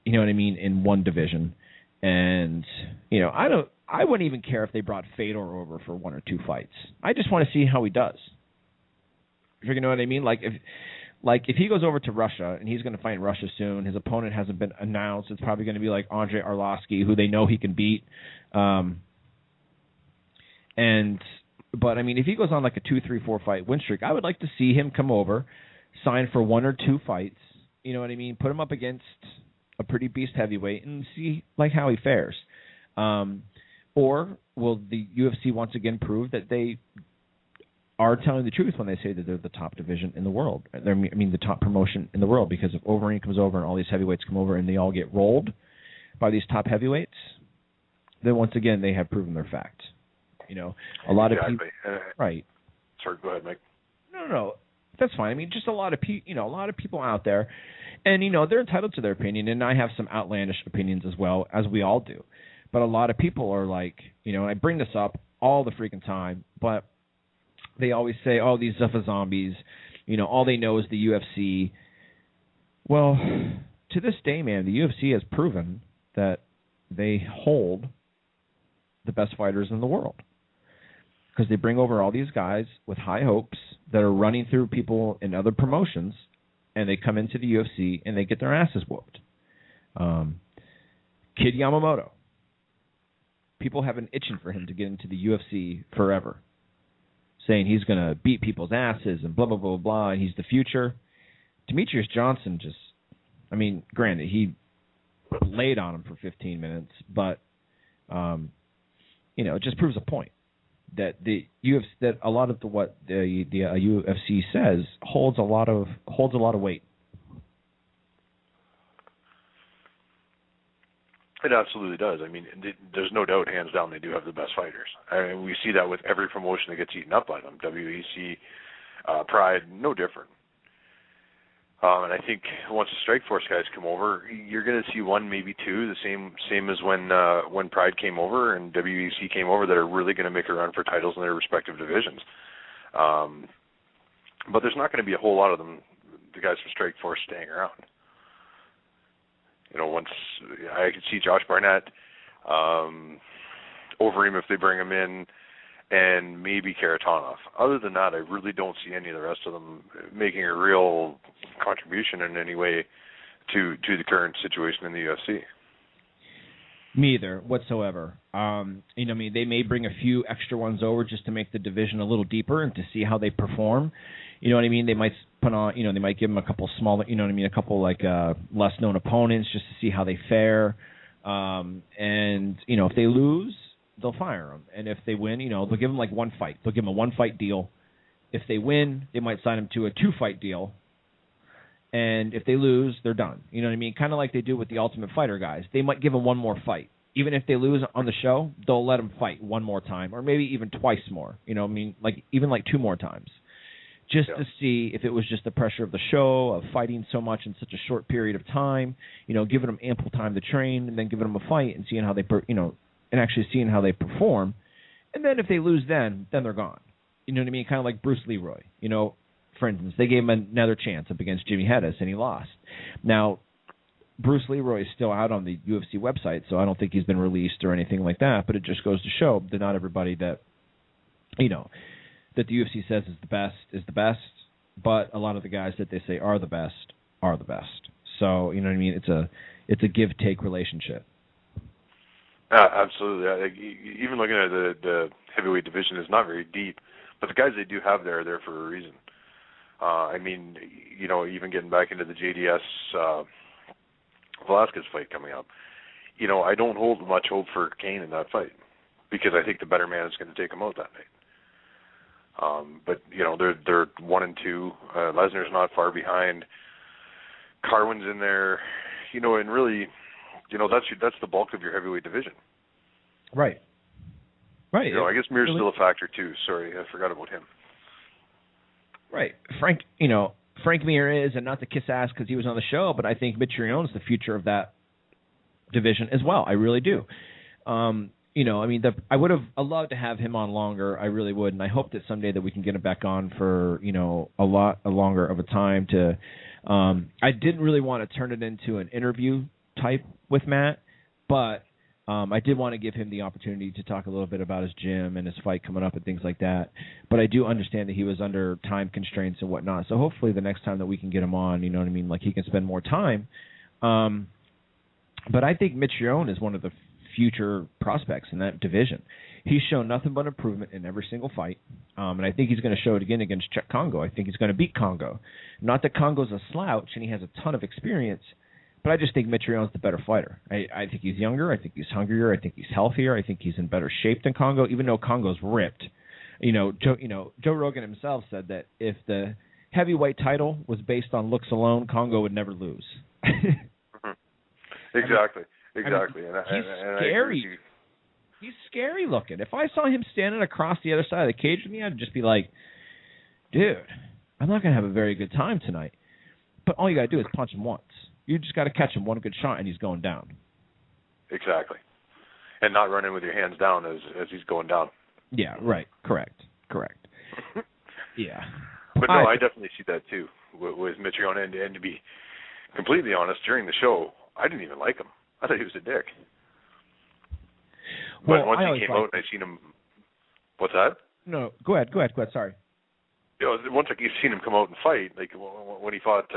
you know what I mean, in one division. And, you know, I wouldn't even care if they brought Fedor over for 1 or 2 fights. I just want to see how he does. You know what I mean? Like if he goes over to Russia, and he's going to fight in Russia soon, his opponent hasn't been announced. It's probably going to be like Andrei Arlovsky, who they know he can beat. But I mean, if he goes on like a 2, 3, 4 fight win streak, I would like to see him come over, sign for 1 or 2 fights, you know what I mean? Put him up against a pretty beast heavyweight and see like how he fares. Or will the UFC once again prove that they are telling the truth when they say that they're the top division in the world? The top promotion in the world, because if Overeem comes over and all these heavyweights come over and they all get rolled by these top heavyweights, then once again they have proven their fact. You know, a lot of people, right? Sorry, go ahead, Mike. No. That's fine. I mean, just a lot of people out there, and you know, they're entitled to their opinion, and I have some outlandish opinions as well, as we all do. But a lot of people are like, and I bring this up all the freaking time, but they always say, oh, these stuff are zombies. All they know is the UFC. Well, to this day, man, the UFC has proven that they hold the best fighters in the world because they bring over all these guys with high hopes that are running through people in other promotions, and they come into the UFC and they get their asses whooped. Kid Yamamoto. People have been itching for him to get into the UFC forever, saying he's going to beat people's asses and blah, blah, blah, blah, and he's the future. Demetrius Johnson granted, he laid on him for 15 minutes, but, it just proves a point that the UFC, that a lot of what the UFC says holds a lot of weight. It absolutely does. There's no doubt, hands down, they do have the best fighters. We see that with every promotion that gets eaten up by them. WEC, Pride, no different. And I think once the Strikeforce guys come over, you're going to see one, maybe two, the same as when Pride came over and WEC came over, that are really going to make a run for titles in their respective divisions. But there's not going to be a whole lot of them, the guys from Strikeforce, staying around. Once I could see Josh Barnett, Overeem if they bring him in, and maybe Karatanov. Other than that, I really don't see any of the rest of them making a real contribution in any way to the current situation in the UFC. Me either, whatsoever. They may bring a few extra ones over just to make the division a little deeper and to see how they perform. You know what I mean? They might put on, they might give them a couple smaller, a couple less known opponents just to see how they fare. If they lose, they'll fire them. And if they win, they'll give them one fight. They'll give them a one-fight deal. If they win, they might sign them to a two-fight deal. And if they lose, they're done. You know what I mean? Kind of like they do with the Ultimate Fighter guys. They might give them one more fight. Even if they lose on the show, they'll let them fight one more time, or maybe even twice more. Even two more times. Just to see if it was just the pressure of the show, of fighting so much in such a short period of time, giving them ample time to train, and then giving them a fight and seeing how they, and actually seeing how they perform. And then if they lose, then they're gone. You know what I mean? Kind of like Bruce Leroy. For instance, they gave him another chance up against Jimmy Hedges, and he lost. Now, Bruce Leroy is still out on the UFC website, so I don't think he's been released or anything like that, but it just goes to show that not everybody that, that the UFC says is the best, but a lot of the guys that they say are the best. So, you know what I mean? It's a give-take relationship. Absolutely. Even looking at the heavyweight division is not very deep, but the guys they do have there are there for a reason. Even getting back into the JDS Velasquez fight coming up, I don't hold much hope for Kane in that fight because I think the better man is going to take him out that night. But they're 1-2. Lesnar's not far behind. Carwin's in there, and really, that's the bulk of your heavyweight division. Right. I guess Mir's still a factor too. Sorry, I forgot about him. Right, Frank Mir is, and not to kiss ass because he was on the show, but I think Mitrione is the future of that division as well. I really do. I would have loved to have him on longer. I really would, and I hope that someday that we can get him back on for a lot longer of a time. I didn't really want to turn it into an interview type with Matt, but I did want to give him the opportunity to talk a little bit about his gym and his fight coming up and things like that. But I do understand that he was under time constraints and whatnot. So hopefully the next time that we can get him on, he can spend more time. But I think Mitrione is one of the future prospects in that division. He's shown nothing but improvement in every single fight, and I think he's going to show it again against Cheick Kongo. I think he's going to beat Kongo. Not that Kongo's a slouch and he has a ton of experience, but I just think Mitrione's the better fighter. I think he's younger. I think he's hungrier. I think he's healthier. I think he's in better shape than Kongo, even though Kongo's ripped. Joe Rogan himself said that if the heavyweight title was based on looks alone, Kongo would never lose. Exactly. He's scary. He's scary looking. If I saw him standing across the other side of the cage with me, I'd just be like, dude, I'm not going to have a very good time tonight. But all you got to do is punch him once. You just got to catch him one good shot, and he's going down. Exactly. And not run in with your hands down as he's going down. Yeah, right. Correct. Yeah. But no, I definitely see that too with Mitrione. And to be completely honest, during the show, I didn't even like him. I thought he was a dick. But well, once he came out and I seen him, what's that? No, go ahead. Sorry. Once I seen him come out and fight, like when he fought,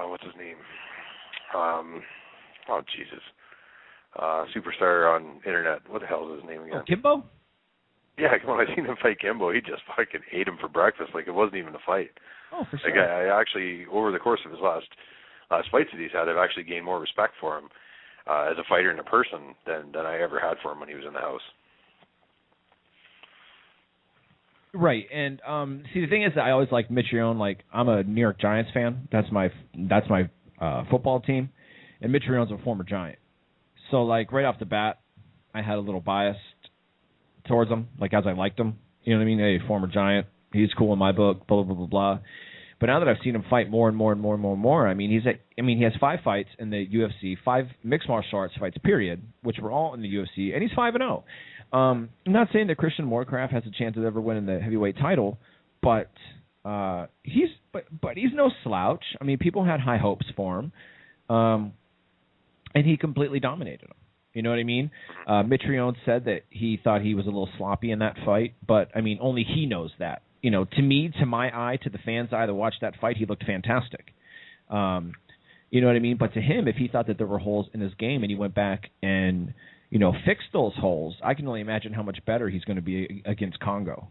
what's his name? Oh Jesus. Superstar on internet. What the hell is his name again? Oh, Kimbo? Yeah, when I seen him fight Kimbo, he just fucking ate him for breakfast. Like it wasn't even a fight. Oh, for sure. Like I actually, over the course of his last fights that he's had, I've actually gained more respect for him as a fighter and a person than I ever had for him when he was in the house. Right, and see, the thing is that I always liked Mitrione. Like I'm a New York Giants fan. That's my football team, and Mitrione's a former Giant. So, like, right off the bat, I had a little bias towards him, like, as I liked him. You know what I mean? A former Giant. He's cool in my book, blah, blah, blah, blah. But now that I've seen him fight more and more, I mean, he has 5 fights in the UFC, 5 mixed martial arts fights, period, which were all in the UFC, and he's 5-0. I'm not saying that Christian Morecraft has a chance of ever winning the heavyweight title, but he's no slouch. I mean, people had high hopes for him. And he completely dominated him. You know what I mean? Mitrione said that he thought he was a little sloppy in that fight, but, I mean, only he knows that. You know, to me, to my eye, to the fans' eye that watched that fight, he looked fantastic. You know what I mean? But to him, if he thought that there were holes in his game and he went back and, you know, fixed those holes, I can only imagine how much better he's going to be against Kongo.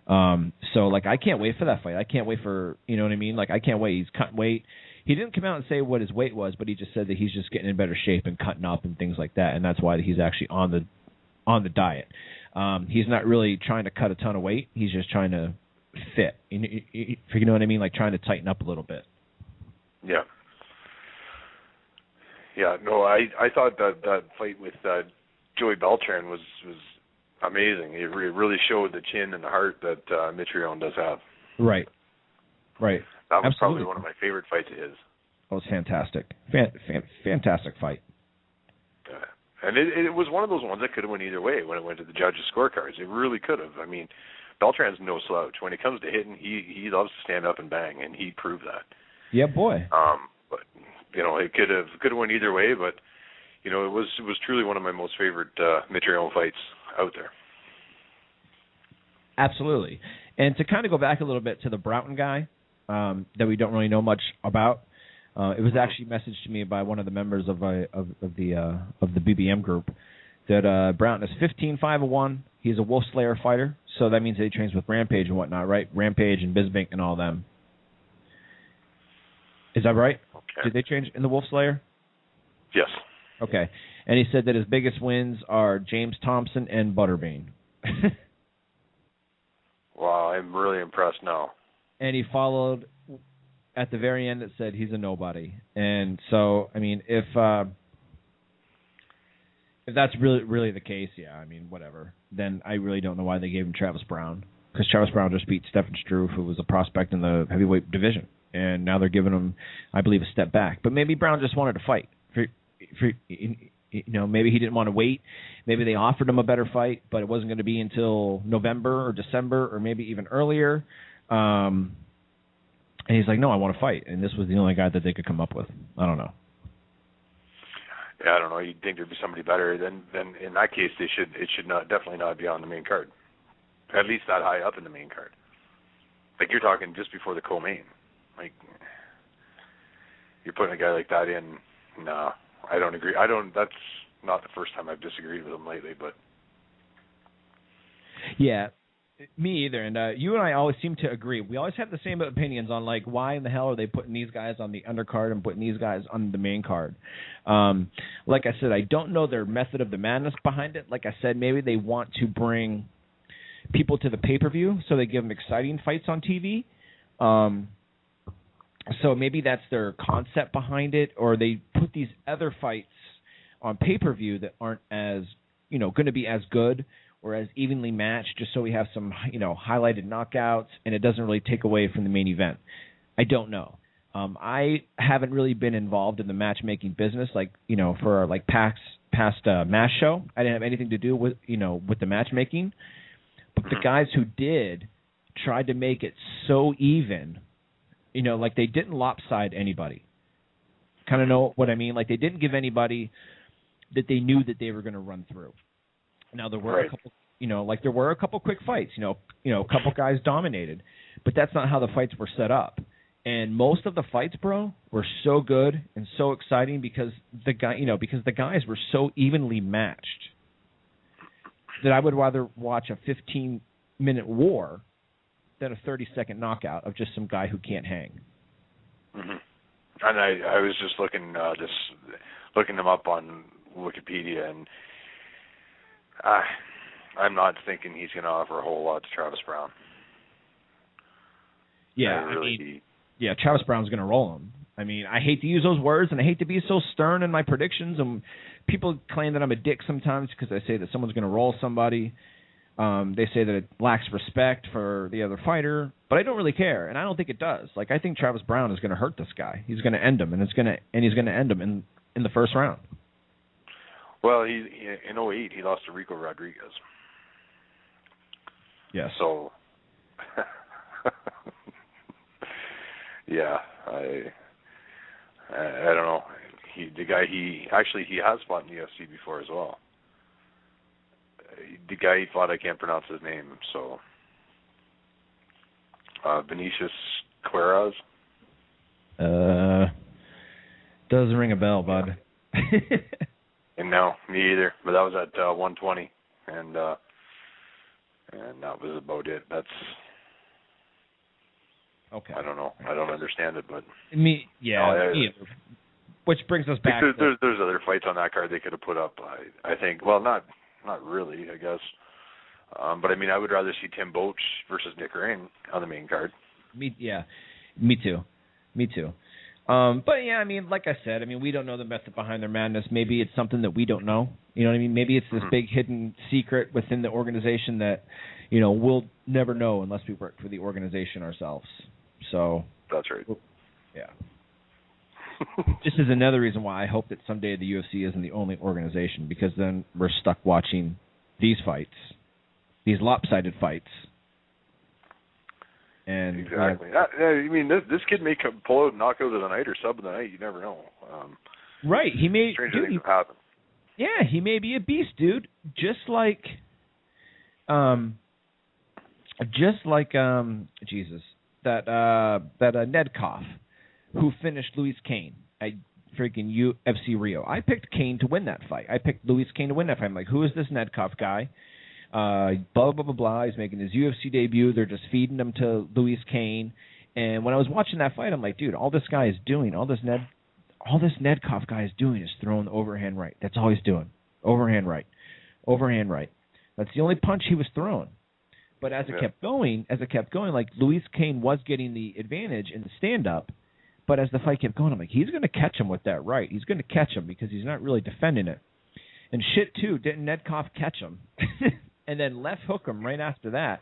So, like, I can't wait for that fight. I can't wait for, you know what I mean? Like, I can't wait. He's cutting weight. He didn't come out and say what his weight was, but he just said that he's just getting in better shape and cutting up and things like that, and that's why he's actually on the diet. He's not really trying to cut a ton of weight. He's just trying to fit. You know what I mean? Like trying to tighten up a little bit. Yeah. Yeah. No, I thought that fight with Joey Beltran was amazing. It really showed the chin and the heart that Mitrione does have. Right. That was Absolutely. probably one of my favorite fights of his. It was fantastic. Fantastic fight. And it was one of those ones that could have went either way when it went to the judges' scorecards. It really could have. I mean, Beltran's no slouch. When it comes to hitting, he loves to stand up and bang, and he proved that. Yeah, boy. But you know, it could have went either way. But you know, it was truly one of my most favorite Mitrione fights out there. Absolutely. And to kind of go back a little bit to the Broughton guy that we don't really know much about, it was actually messaged to me by one of the members of the BBM group that Broughton is 15-5-1. He's a Wolf Slayer fighter, so that means that he trains with Rampage and whatnot, right? Rampage and Bisping and all them. Is that right? Okay. Did they train in the Wolf Slayer? Yes. Okay. And he said that his biggest wins are James Thompson and Butterbean. Wow, I'm really impressed now. And he followed at the very end. It said he's a nobody. And so, I mean, if that's really the case, yeah, I mean, whatever. Then I really don't know why they gave him Travis Brown, because Travis Brown just beat Stefan Struve, who was a prospect in the heavyweight division, and now they're giving him, I believe, a step back. But maybe Brown just wanted to fight. You know, maybe he didn't want to wait. Maybe they offered him a better fight, but it wasn't going to be until November or December or maybe even earlier. And he's like, no, I want to fight. And this was the only guy that they could come up with. I don't know. Yeah, I don't know. You'd think there'd be somebody better. Then in that case, it should definitely not be on the main card. At least that high up in the main card. Like you're talking just before the co-main. Like you're putting a guy like that in. No, I don't agree. That's not the first time I've disagreed with him lately, but. Yeah, me either. And you and I always seem to agree. We always have the same opinions on, like, why in the hell are they putting these guys on the undercard and putting these guys on the main card. Like I said, I don't know their method of the madness behind it. Like I said, maybe they want to bring people to the pay-per-view, so they give them exciting fights on TV. So maybe that's their concept behind it, or they put these other fights on pay-per-view that aren't as, you know, going to be as good or as evenly matched, just so we have some, you know, highlighted knockouts, and it doesn't really take away from the main event. I don't know. I haven't really been involved in the matchmaking business, like, for like past match show. I didn't have anything to do with, with the matchmaking. But the guys who did tried to make it so even, like they didn't lopside anybody. Kind of know what I mean? Like they didn't give anybody that they knew that they were going to run through. Now there were a couple, there were a couple quick fights. A couple guys dominated, but that's not how the fights were set up. And most of the fights, bro, were so good and so exciting because the guys were so evenly matched that I would rather watch a 15-minute war than a 30-second knockout of just some guy who can't hang. Mm-hmm. And I was just looking them up on Wikipedia, and I'm not thinking he's going to offer a whole lot to Travis Brown. Yeah, Travis Brown's going to roll him. I mean, I hate to use those words, and I hate to be so stern in my predictions. And people claim that I'm a dick sometimes because I say that someone's going to roll somebody. They say that it lacks respect for the other fighter, but I don't really care, and I don't think it does. Like, I think Travis Brown is going to hurt this guy. He's going to end him, and he's going to end him in the first round. Well, in 2008, he lost to Rico Rodriguez. Yes. So, yeah, I don't know. He has fought in the UFC before as well. The guy he fought, I can't pronounce his name, so Vinicius Queiroz. Doesn't ring a bell, bud. And no, me either. But that was at 120, and that was about it. That's okay. I don't know. I don't understand it, but which brings us back. There's other fights on that card they could have put up. I think. Well, not really, I guess. But I mean, I would rather see Tim Boetsch versus Nick Ring on the main card. Me too. But yeah, I mean, like I said, we don't know the method behind their madness. Maybe it's something that we don't know. You know what I mean? Maybe it's this big hidden secret within the organization that, we'll never know unless we work for the organization ourselves. So that's right. Yeah. This is another reason why I hope that someday the UFC isn't the only organization, because then we're stuck watching these fights, these lopsided fights. And exactly. This kid may pull out and knock out of the night or sub of the night. You never know. Right. He may. Stranger things have happened. Yeah, he may be a beast, dude. Just like Nedkoff, who finished Luis Kane at freaking UFC Rio. I picked Kane to win that fight. I picked Luis Kane to win that fight. I'm like, who is this Nedkoff guy? Blah, blah, blah, blah. He's making his UFC debut. They're just feeding him to Luis Kane. And when I was watching that fight, I'm like, dude, all this guy is doing, all this Nedkoff guy is doing is throwing the overhand right. That's all he's doing. Overhand right. Overhand right. That's the only punch he was throwing. But as it kept going, like Luis Kane was getting the advantage in the stand-up. But as the fight kept going, I'm like, he's going to catch him with that right. He's going to catch him because he's not really defending it. And shit, too, didn't Nedkoff catch him? And then left hook him right after that.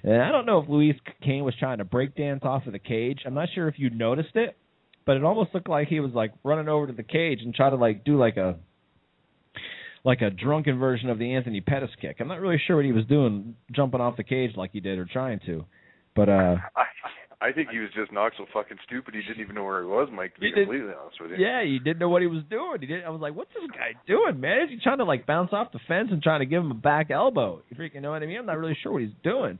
And I don't know if Luis Kane was trying to break dance off of the cage. I'm not sure if you noticed it, but it almost looked like he was like running over to the cage and try to like do like a drunken version of the Anthony Pettis kick. I'm not really sure what he was doing, jumping off the cage like he did or trying to. But I think he was just knocked so fucking stupid he didn't even know where he was, Mike, to be completely honest with you. Yeah, he didn't know what he was doing. I was like, what's this guy doing, man? Is he trying to like bounce off the fence and trying to give him a back elbow? You freaking know what I mean? I'm not really sure what he's doing.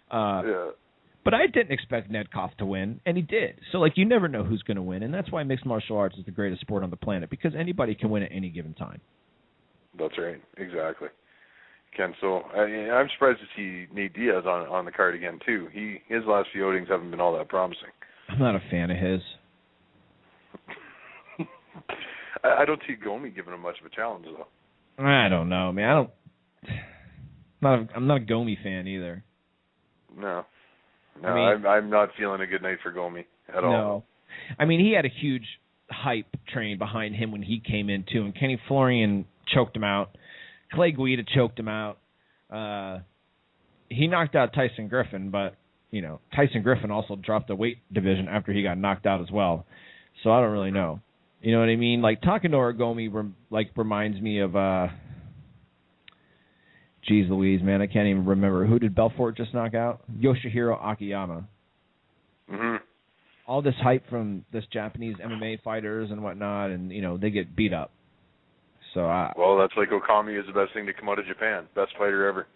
But I didn't expect Nedkoff to win, and he did. So, like, you never know who's going to win, and that's why mixed martial arts is the greatest sport on the planet, because anybody can win at any given time. That's right. Exactly. Ken, so I'm surprised to see Nate Diaz on the card again, too. His last few outings haven't been all that promising. I'm not a fan of his. I don't see Gomi giving him much of a challenge, though. I don't know, man. I'm not a Gomi fan either. No, I'm not feeling a good night for Gomi at all. No. I mean, he had a huge hype train behind him when he came in, too, and Kenny Florian choked him out. Clay Guida choked him out. He knocked out Tyson Griffin, but Tyson Griffin also dropped the weight division after he got knocked out as well. So I don't really know. You know what I mean? Like, talking to Origami reminds me of geez Louise, man, I can't even remember. Who did Belfort just knock out? Yoshihiro Akiyama. Mm-hmm. All this hype from this Japanese MMA fighters and whatnot, and, they get beat up. So well, that's like Okami is the best thing to come out of Japan. Best fighter ever.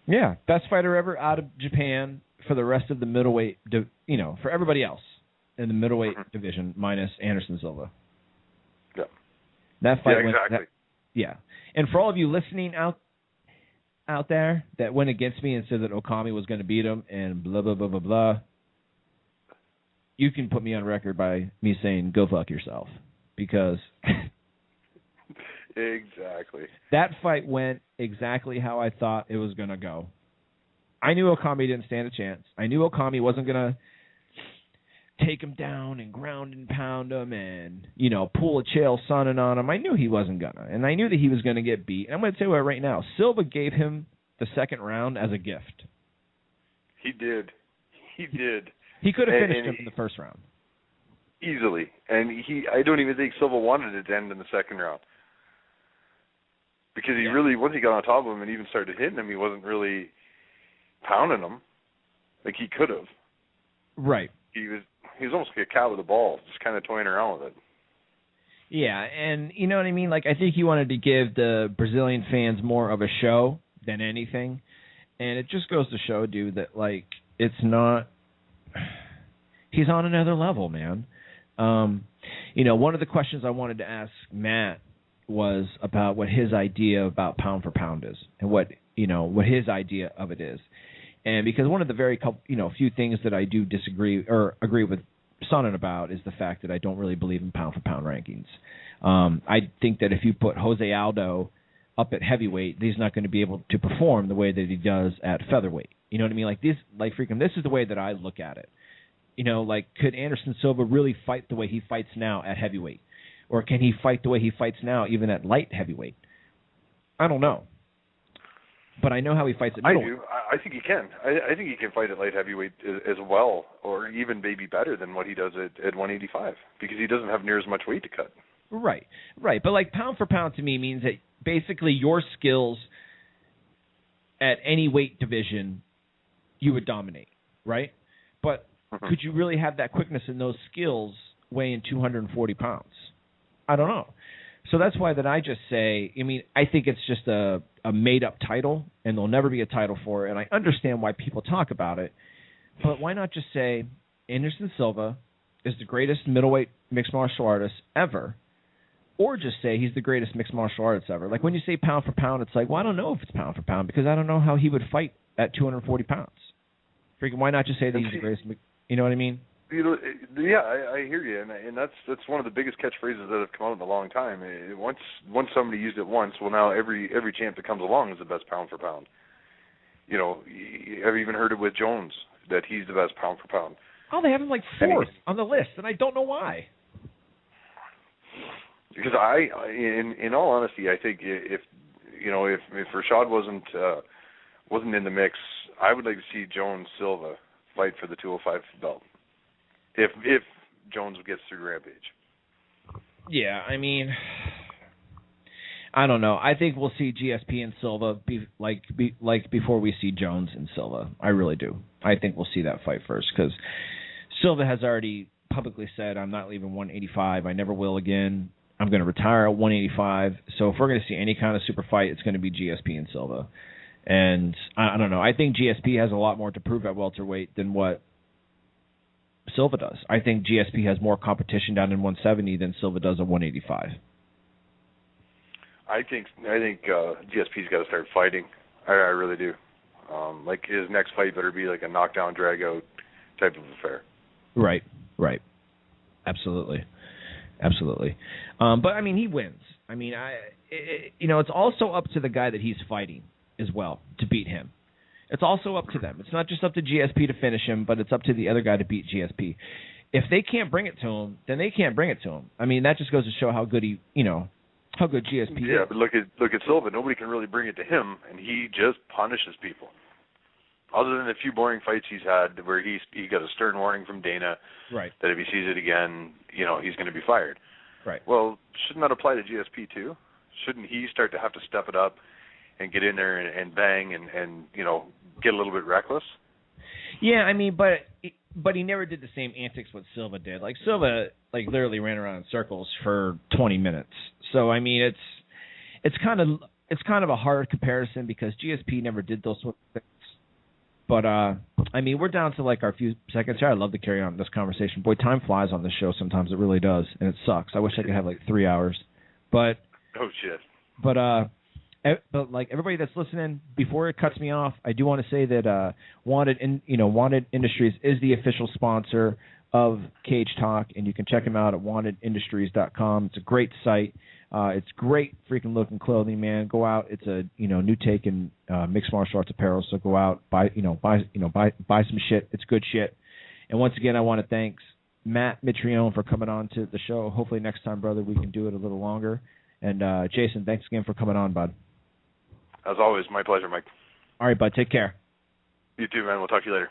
Yeah, best fighter ever out of Japan for the rest of the middleweight, for everybody else in the middleweight division minus Anderson Silva. Yeah. That fight went, exactly. Yeah. And for all of you listening out there that went against me and said that Okami was going to beat him and blah, blah, blah, blah, blah, you can put me on record by me saying, go fuck yourself. Because exactly. That fight went exactly how I thought it was going to go. I knew Okami didn't stand a chance. I knew Okami wasn't going to take him down and ground and pound him and, pull a Chael Sonnen on him. I knew he wasn't going to. And I knew that he was going to get beat. And I'm going to tell you what right now. Silva gave him the second round as a gift. He did. He could have finished him in the first round. Easily. And I don't even think Silva wanted it to end in the second round. Because he really, once he got on top of him and even started hitting him, he wasn't really pounding him like he could have. Right. He was almost like a cat with a ball, just kind of toying around with it. Yeah, and you know what I mean? Like, I think he wanted to give the Brazilian fans more of a show than anything. And it just goes to show, dude, that, like, it's not... He's on another level, man. One of the questions I wanted to ask Matt was about what his idea about pound for pound is and what his idea of it is. And because one of the very few things that I do disagree or agree with Sonnen about is the fact that I don't really believe in pound for pound rankings. I think that if you put Jose Aldo up at heavyweight, he's not going to be able to perform the way that he does at featherweight. You know what I mean? This is the way that I look at it. Could Anderson Silva really fight the way he fights now at heavyweight? Or can he fight the way he fights now even at light heavyweight? I don't know. But I know how he fights at middleweight. I do. I think he can. I think he can fight at light heavyweight as well, or even maybe better than what he does at 185, because he doesn't have near as much weight to cut. Right. But pound for pound to me means that basically your skills at any weight division you would dominate, right? But could you really have that quickness in those skills weighing 240 pounds? I don't know. So that's why that I just say, I think it's just a made-up title, and there'll never be a title for it, and I understand why people talk about it, but why not just say Anderson Silva is the greatest middleweight mixed martial artist ever, or just say he's the greatest mixed martial artist ever. Like, when you say pound for pound, it's like, well, I don't know if it's pound for pound, because I don't know how he would fight at 240 pounds. Freaking, why not just say that he's the greatest, you know what I mean? Yeah, I hear you, and that's one of the biggest catchphrases that have come out in a long time. Once somebody used it once, well, now every champ that comes along is the best pound for pound. I've even heard it with Jones that he's the best pound for pound. Oh, they have him like fourth on the list, and I don't know why. Because in all honesty, I think if Rashad wasn't in the mix, I would like to see Jones Silva fight for the 205 belt. If Jones gets through Rampage. Yeah, I don't know. I think we'll see GSP and Silva before we see Jones and Silva. I really do. I think we'll see that fight first, because Silva has already publicly said, I'm not leaving 185. I never will again. I'm going to retire at 185. So if we're going to see any kind of super fight, it's going to be GSP and Silva. And I don't know. I think GSP has a lot more to prove at welterweight than what Silva does. I think GSP has more competition down in 170 than Silva does at 185. I think GSP's got to start fighting. I really do. His next fight better be like a knockdown, drag out type of affair. Right. Absolutely. But he wins. It's also up to the guy that he's fighting as well to beat him. It's also up to them. It's not just up to GSP to finish him, but it's up to the other guy to beat GSP. If they can't bring it to him, then they can't bring it to him. That just goes to show how good how good GSP is. Yeah, but look at Silva. Nobody can really bring it to him, and he just punishes people. other than a few boring fights he's had where he got a stern warning from Dana Right. that if he sees it again, he's going to be fired. Right. Well, shouldn't that apply to GSP too? Shouldn't he start to have to step it up and get in there and bang and get a little bit reckless? Yeah, I mean, but he never did the same antics what Silva did. Like Silva, literally ran around in circles for 20 minutes. So I mean, it's kind of a hard comparison because GSP never did those sort of things. But I mean, we're down to our few seconds here. I'd love to carry on this conversation. Boy, time flies on this show sometimes. It really does, and it sucks. I wish I could have 3 hours. But oh shit. But everybody that's listening, before it cuts me off, I do want to say that Wanted Industries is the official sponsor of Cage Talk, and you can check them out at wantedindustries.com. It's a great site. It's great freaking looking clothing, man. Go out. It's a new take in mixed martial arts apparel. So go out, buy some shit. It's good shit. And once again, I want to thank Matt Mitrione for coming on to the show. Hopefully next time, brother, we can do it a little longer. And Jason, thanks again for coming on, bud. As always, my pleasure, Mike. All right, bud. Take care. You too, man. We'll talk to you later.